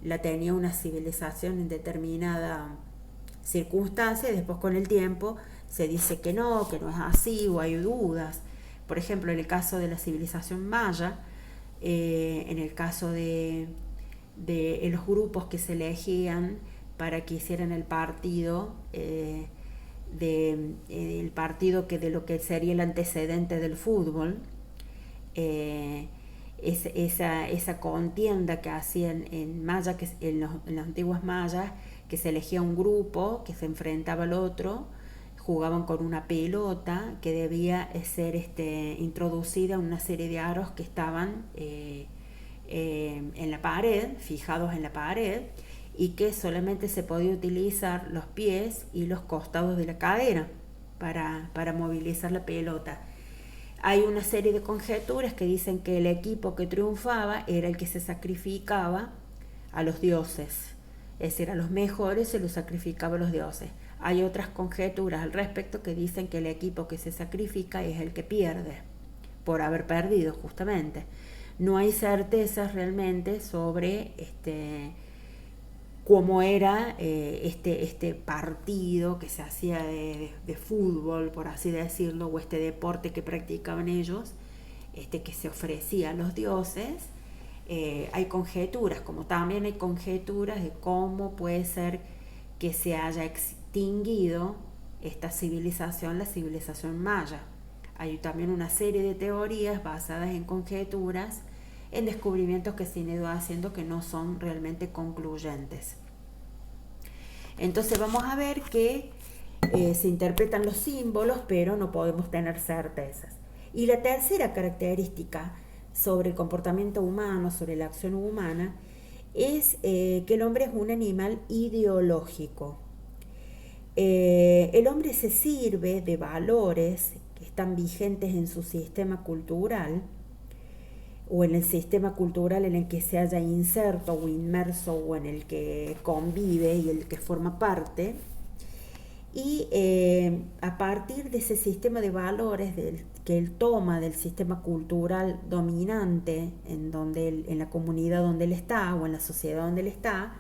la tenía una civilización en determinada circunstancia, y después con el tiempo se dice que no es así, o hay dudas. Por ejemplo, en el caso de la civilización maya, en el caso de los grupos que se elegían para que hicieran el partido, el partido que de lo que sería el antecedente del fútbol, esa contienda que hacían en Maya, que en las antiguas mayas, que se elegía un grupo que se enfrentaba al otro, jugaban con una pelota que debía ser introducida en una serie de aros que estaban en la pared, fijados en la pared, y que solamente se podía utilizar los pies y los costados de la cadera para movilizar la pelota. Hay una serie de conjeturas que dicen que el equipo que triunfaba era el que se sacrificaba a los dioses, es decir, a los mejores se los sacrificaba a los dioses. Hay otras conjeturas al respecto que dicen que el equipo que se sacrifica es el que pierde, por haber perdido justamente. No hay certezas realmente sobre cómo era este partido que se hacía de fútbol, por así decirlo, o este deporte que practicaban ellos, que se ofrecía a los dioses. Hay conjeturas, como también hay conjeturas de cómo puede ser que se haya extinguido esta civilización, la civilización maya. Hay también una serie de teorías basadas en conjeturas, en descubrimientos que se han ido haciendo que no son realmente concluyentes. Entonces vamos a ver que se interpretan los símbolos, pero no podemos tener certezas. Y la tercera característica sobre el comportamiento humano, sobre la acción humana, es que el hombre es un animal ideológico. El hombre se sirve de valores que están vigentes en su sistema cultural, o en el sistema cultural en el que se haya inserto o inmerso, o en el que convive y el que forma parte, y a partir de ese sistema de valores que él toma del sistema cultural dominante en la comunidad donde él está o en la sociedad donde él está,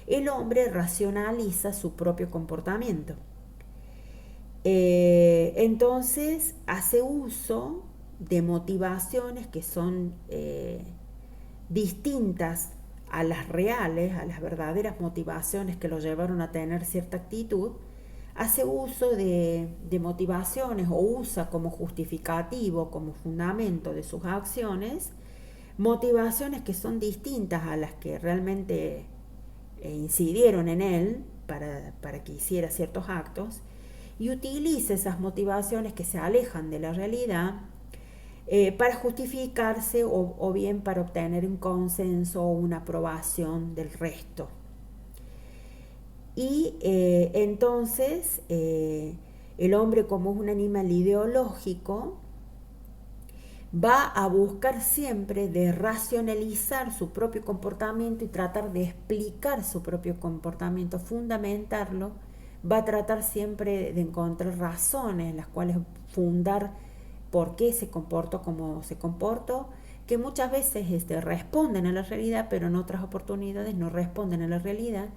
el hombre racionaliza su propio comportamiento. Entonces hace uso de motivaciones que son distintas a las reales, a las verdaderas motivaciones que lo llevaron a tener cierta actitud. Hace uso de motivaciones, o usa como justificativo, como fundamento de sus acciones, motivaciones que son distintas a las que realmente incidieron en él para que hiciera ciertos actos, y utiliza esas motivaciones que se alejan de la realidad para justificarse, o bien para obtener un consenso o una aprobación del resto. Y entonces el hombre, como es un animal ideológico, va a buscar siempre de racionalizar su propio comportamiento y tratar de explicar su propio comportamiento, fundamentarlo, va a tratar siempre de encontrar razones en las cuales fundar por qué se comportó como se comportó, que muchas veces responden a la realidad, pero en otras oportunidades no responden a la realidad,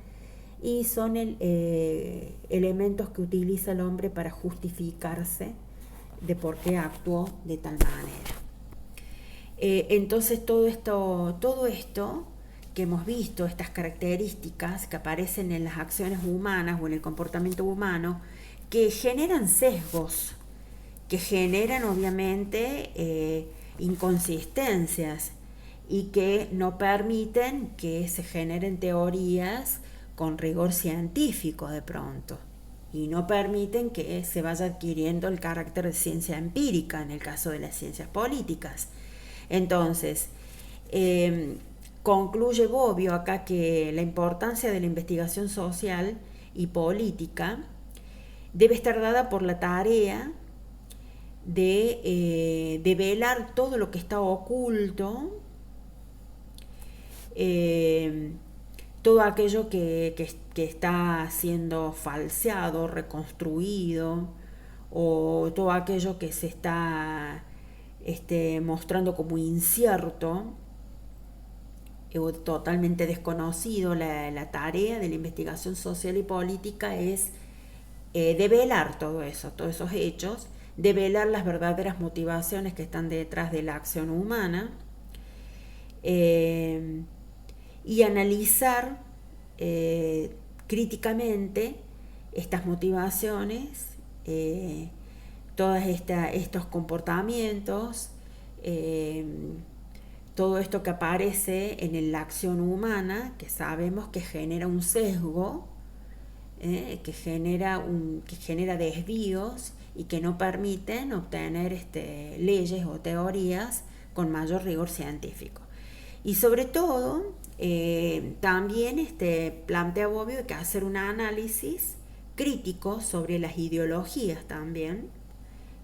y son elementos que utiliza el hombre para justificarse de por qué actuó de tal manera. Entonces todo esto que hemos visto, estas características que aparecen en las acciones humanas o en el comportamiento humano, que generan sesgos, que generan obviamente inconsistencias y que no permiten que se generen teorías con rigor científico de pronto, y no permiten que se vaya adquiriendo el carácter de ciencia empírica en el caso de las ciencias políticas. Entonces, concluye Bobbio acá que la importancia de la investigación social y política debe estar dada por la tarea de velar todo lo que está oculto, todo aquello que está siendo falseado, reconstruido, o todo aquello que se está mostrando como incierto o totalmente desconocido. La tarea de la investigación social y política es develar todo eso, todos esos hechos, develar las verdaderas motivaciones que están detrás de la acción humana, y analizar críticamente estas motivaciones, todos estos comportamientos, todo esto que aparece en la acción humana, que sabemos que genera un sesgo, que genera desvíos y que no permiten obtener leyes o teorías con mayor rigor científico. Y sobre todo, también plantea Bobbio que hacer un análisis crítico sobre las ideologías también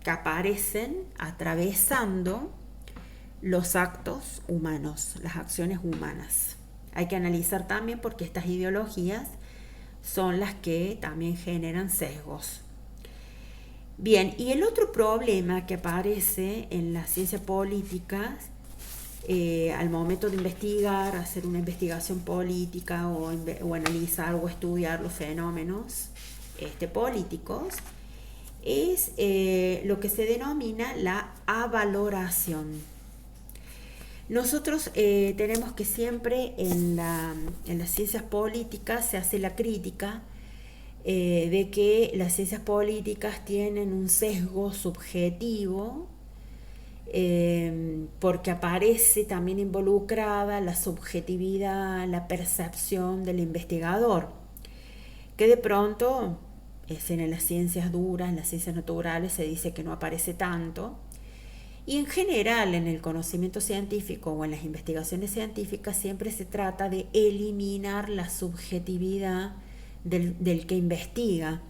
que aparecen atravesando los actos humanos, las acciones humanas. Hay que analizar también porque estas ideologías son las que también generan sesgos. Bien, y el otro problema que aparece en las ciencias políticas, al momento de investigar, hacer una investigación política o analizar o estudiar los fenómenos políticos, es lo que se denomina la avaloración. Nosotros tenemos que siempre en las ciencias políticas se hace la crítica de que las ciencias políticas tienen un sesgo subjetivo, porque aparece también involucrada la subjetividad, la percepción del investigador, que de pronto en las ciencias duras, en las ciencias naturales se dice que no aparece tanto. Y en general en el conocimiento científico o en las investigaciones científicas siempre se trata de eliminar la subjetividad del que investiga,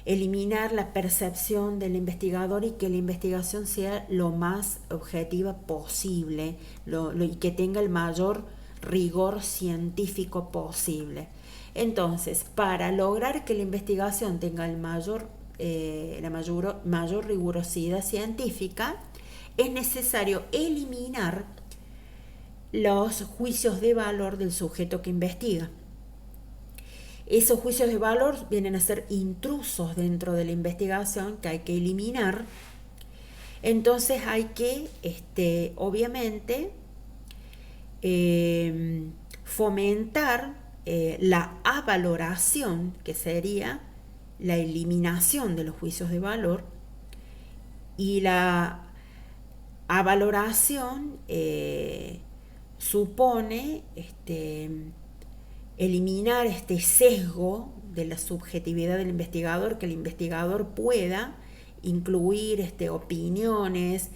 eliminar la percepción del investigador y que la investigación sea lo más objetiva posible y que tenga el mayor rigor científico posible. Entonces, para lograr que la investigación tenga la mayor rigurosidad científica, es necesario eliminar los juicios de valor del sujeto que investiga. Esos juicios de valor vienen a ser intrusos dentro de la investigación que hay que eliminar. Entonces hay que, obviamente, fomentar la avaloración, que sería la eliminación de los juicios de valor, y la avaloración supone eliminar este sesgo de la subjetividad del investigador, que el investigador pueda incluir opiniones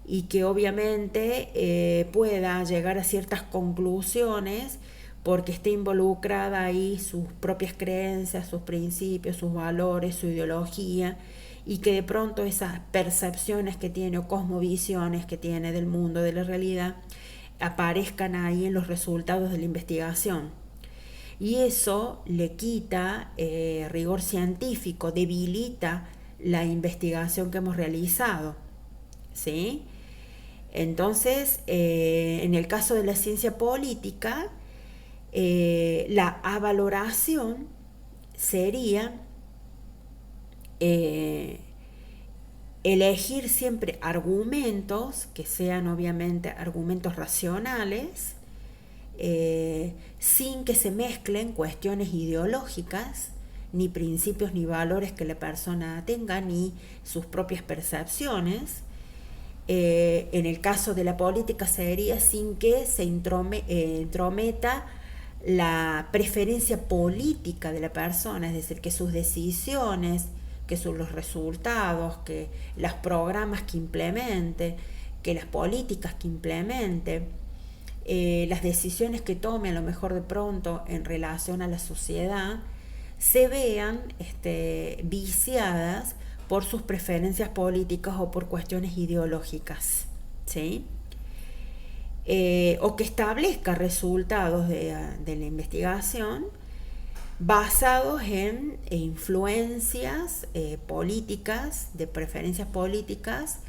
y que obviamente pueda llegar a ciertas conclusiones porque esté involucrada ahí sus propias creencias, sus principios, sus valores, su ideología, y que de pronto esas percepciones que tiene o cosmovisiones que tiene del mundo, de la realidad, aparezcan ahí en los resultados de la investigación. Y eso le quita rigor científico, debilita la investigación que hemos realizado, ¿sí? Entonces, en el caso de la ciencia política, la avaloración sería elegir siempre argumentos que sean obviamente argumentos racionales, sin que se mezclen cuestiones ideológicas, ni principios ni valores que la persona tenga, ni sus propias percepciones. En el caso de la política sería sin que se entrometa la preferencia política de la persona, es decir, que sus decisiones, que son los resultados, que los programas que implemente, que las políticas que implemente, las decisiones que tome a lo mejor de pronto en relación a la sociedad, se vean viciadas por sus preferencias políticas o por cuestiones ideológicas, ¿sí? O que establezca resultados de la investigación basados en influencias políticas, de preferencias políticas,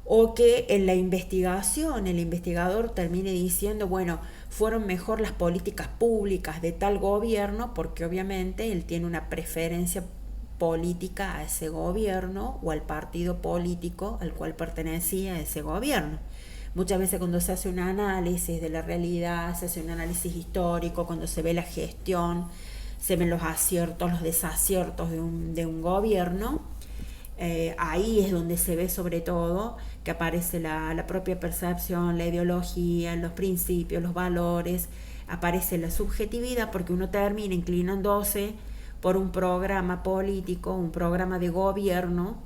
o que en la investigación el investigador termine diciendo, bueno, fueron mejor las políticas públicas de tal gobierno porque obviamente él tiene una preferencia política a ese gobierno o al partido político al cual pertenecía ese gobierno. Muchas veces cuando se hace un análisis de la realidad, se hace un análisis histórico, cuando se ve la gestión, se ven los aciertos, los desaciertos de un gobierno, ahí es donde se ve sobre todo que aparece la propia percepción, la ideología, los principios, los valores, aparece la subjetividad porque uno termina inclinándose por un programa político, un programa de gobierno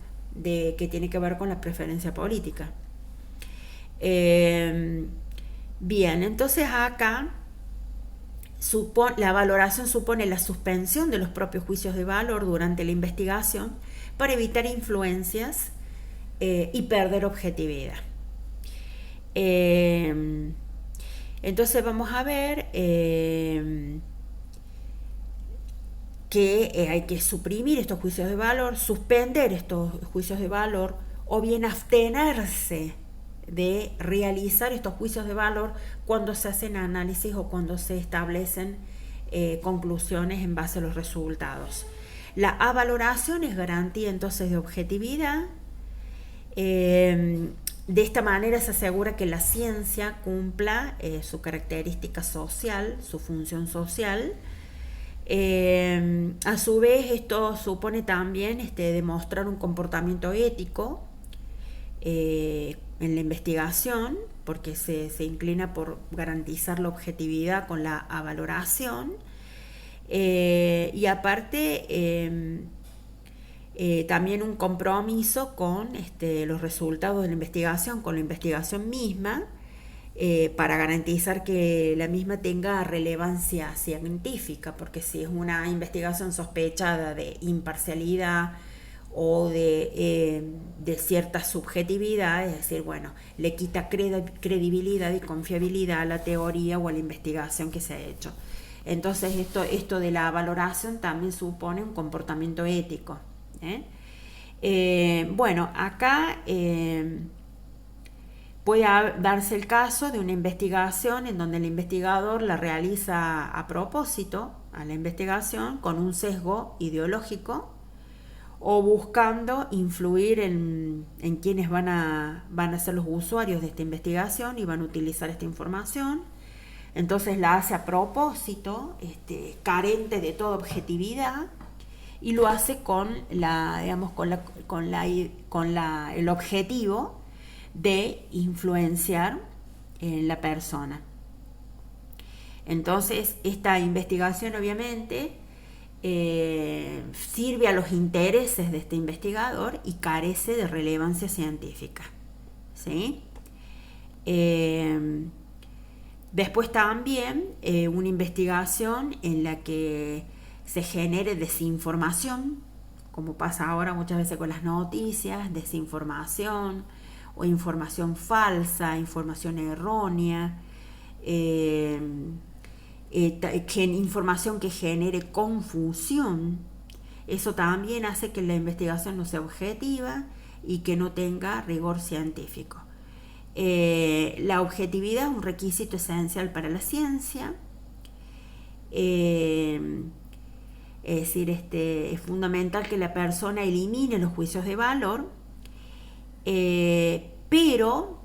que tiene que ver con la preferencia política. Bien, entonces acá la valoración supone la suspensión de los propios juicios de valor durante la investigación para evitar influencias y perder objetividad. Entonces vamos a ver que hay que suprimir estos juicios de valor, suspender estos juicios de valor o bien abstenerse de realizar estos juicios de valor cuando se hacen análisis o cuando se establecen conclusiones en base a los resultados. La avaloración es garantía entonces de objetividad. De esta manera se asegura que la ciencia cumpla su característica social, su función social. A su vez esto supone también demostrar un comportamiento ético en la investigación, porque se inclina por garantizar la objetividad con la avaloración, y aparte también un compromiso con los resultados de la investigación, con la investigación misma, para garantizar que la misma tenga relevancia científica, porque si es una investigación sospechada de imparcialidad o de cierta subjetividad, es decir, bueno, le quita credibilidad y confiabilidad a la teoría o a la investigación que se ha hecho. Entonces esto de la valoración también supone un comportamiento ético. Bueno, acá puede darse el caso de una investigación en donde el investigador la realiza a propósito a la investigación con un sesgo ideológico o buscando influir en quienes van a ser los usuarios de esta investigación y van a utilizar esta información. Entonces la hace a propósito, carente de toda objetividad, y lo hace con el objetivo de influenciar en la persona. Entonces esta investigación obviamente sirve a los intereses de este investigador y carece de relevancia científica, ¿sí? Después también una investigación en la que se genere desinformación como pasa ahora muchas veces con las noticias, desinformación o información falsa, información errónea, eh, información que genere confusión. Eso también hace que la investigación no sea objetiva y que no tenga rigor científico. La objetividad es un requisito esencial para la ciencia. Es decir, es fundamental que la persona elimine los juicios de valor, pero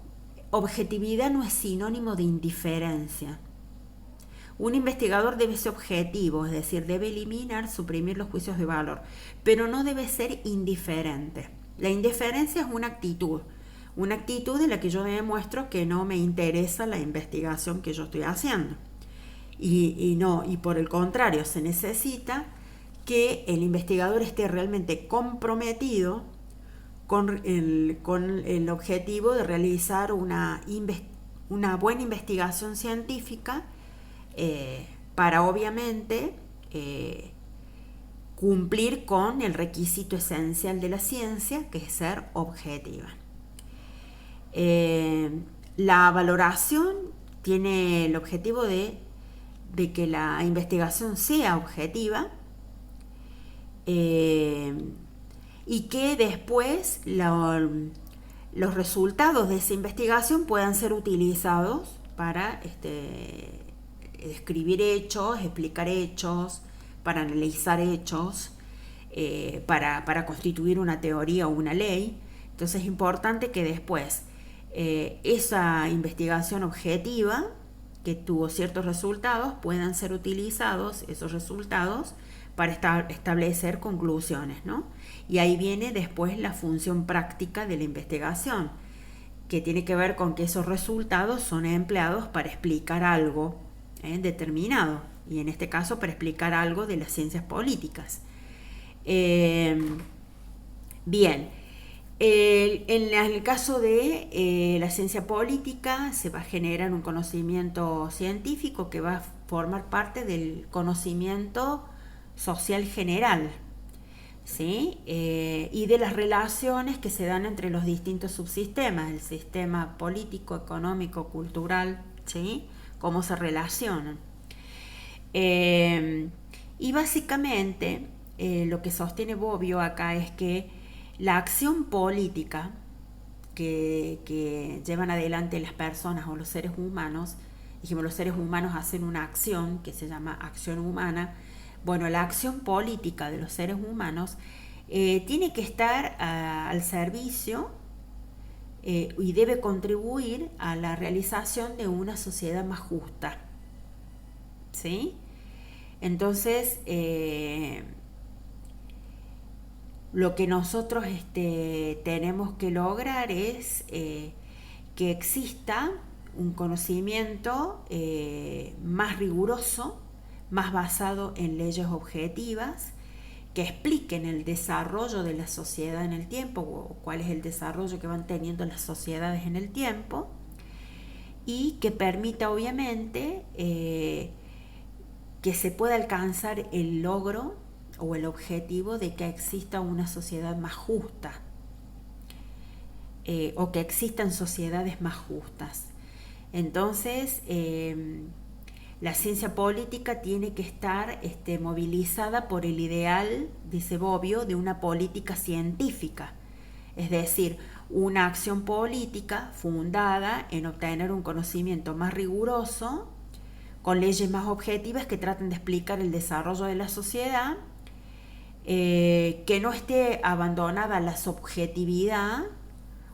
objetividad no es sinónimo de indiferencia. Un investigador debe ser objetivo, es decir, debe eliminar, suprimir los juicios de valor, pero no debe ser indiferente. La indiferencia es una actitud en la que yo demuestro que no me interesa la investigación que yo estoy haciendo. Y por el contrario, se necesita que el investigador esté realmente comprometido con el objetivo de realizar una buena investigación científica, para obviamente cumplir con el requisito esencial de la ciencia, que es ser objetiva. La valoración tiene el objetivo de que la investigación sea objetiva, y que después los resultados de esa investigación puedan ser utilizados para describir hechos, explicar hechos, para analizar hechos, para constituir una teoría o una ley. Entonces es importante que después esa investigación objetiva que tuvo ciertos resultados puedan ser utilizados, esos resultados, para establecer conclusiones, ¿no? Y ahí viene después la función práctica de la investigación, que tiene que ver con que esos resultados son empleados para explicar algo determinado, y en este caso para explicar algo de las ciencias políticas. Bien, en el caso de la ciencia política se va a generar un conocimiento científico que va a formar parte del conocimiento social general, ¿sí? Y de las relaciones que se dan entre los distintos subsistemas, el sistema político, económico, cultural, ¿sí? Cómo se relacionan. Y básicamente lo que sostiene Bobbio acá es que la acción política que llevan adelante las personas o los seres humanos, dijimos, los seres humanos hacen una acción que se llama acción humana. Bueno, la acción política de los seres humanos tiene que estar al servicio y debe contribuir a la realización de una sociedad más justa, ¿sí? Entonces, lo que nosotros tenemos que lograr es que exista un conocimiento más riguroso, más basado en leyes objetivas, que expliquen el desarrollo de la sociedad en el tiempo, o cuál es el desarrollo que van teniendo las sociedades en el tiempo, y que permita obviamente que se pueda alcanzar el logro o el objetivo de que exista una sociedad más justa, o que existan sociedades más justas. Entonces, la ciencia política tiene que estar movilizada por el ideal, dice Bobbio, de una política científica, es decir, una acción política fundada en obtener un conocimiento más riguroso, con leyes más objetivas que traten de explicar el desarrollo de la sociedad, que no esté abandonada a la subjetividad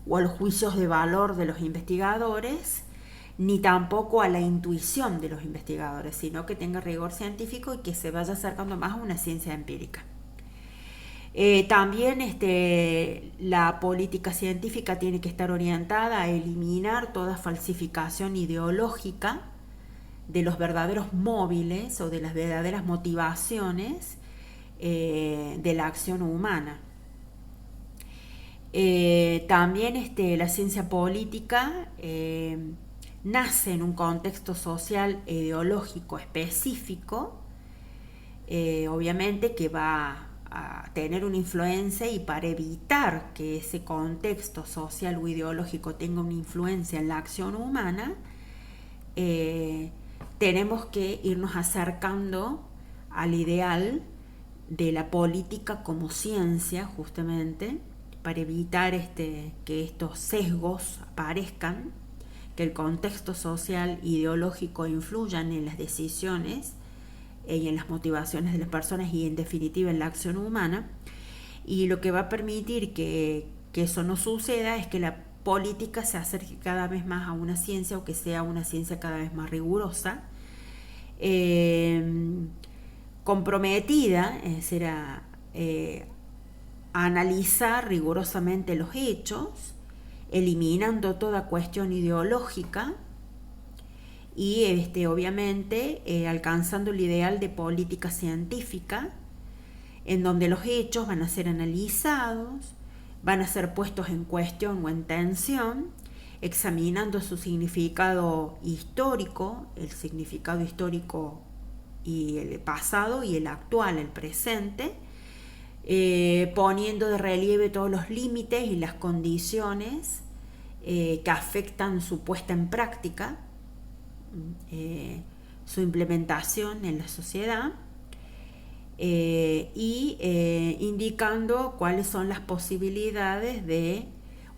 o a los juicios de valor de los investigadores, ni tampoco a la intuición de los investigadores, sino que tenga rigor científico y que se vaya acercando más a una ciencia empírica. También la política científica tiene que estar orientada a eliminar toda falsificación ideológica de los verdaderos móviles o de las verdaderas motivaciones de la acción humana. También la ciencia política nace en un contexto social e ideológico específico, obviamente que va a tener una influencia, y para evitar que ese contexto social o ideológico tenga una influencia en la acción humana, tenemos que irnos acercando al ideal de la política como ciencia, justamente, para evitar que estos sesgos aparezcan, que el contexto social ideológico influyan en las decisiones y en las motivaciones de las personas y en definitiva en la acción humana. Y lo que va a permitir que eso no suceda es que la política se acerque cada vez más a una ciencia, o que sea una ciencia cada vez más rigurosa, comprometida, es decir, a analizar rigurosamente los hechos, eliminando toda cuestión ideológica y obviamente alcanzando el ideal de política científica, en donde los hechos van a ser analizados, van a ser puestos en cuestión o en tensión, examinando su significado histórico, el significado histórico y el pasado y el actual, el presente, poniendo de relieve todos los límites y las condiciones que afectan su puesta en práctica, su implementación en la sociedad, y indicando cuáles son las posibilidades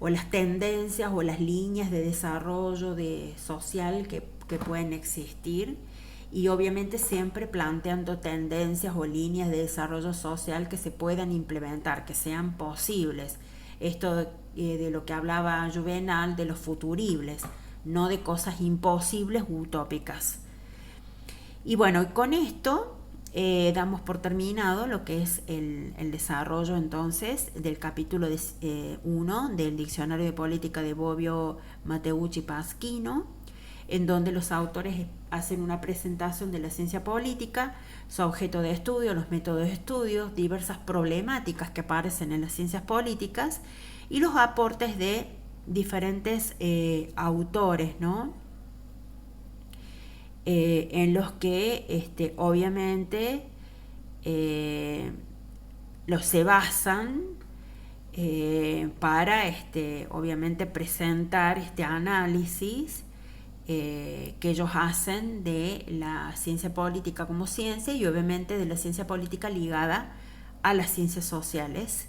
o las tendencias o las líneas de desarrollo social que pueden existir, y obviamente siempre planteando tendencias o líneas de desarrollo social que se puedan implementar, que sean posibles. Esto de lo que hablaba Juvenal, de los futuribles, no de cosas imposibles u utópicas. Y bueno, con esto damos por terminado lo que es el desarrollo entonces del capítulo 1 del Diccionario de Política de Bobbio, Matteucci y Pasquino, en donde los autores hacen una presentación de la ciencia política, su objeto de estudio, los métodos de estudio, diversas problemáticas que aparecen en las ciencias políticas y los aportes de diferentes autores, ¿no? En los que obviamente los se basan para obviamente presentar este análisis que ellos hacen de la ciencia política como ciencia, y obviamente de la ciencia política ligada a las ciencias sociales,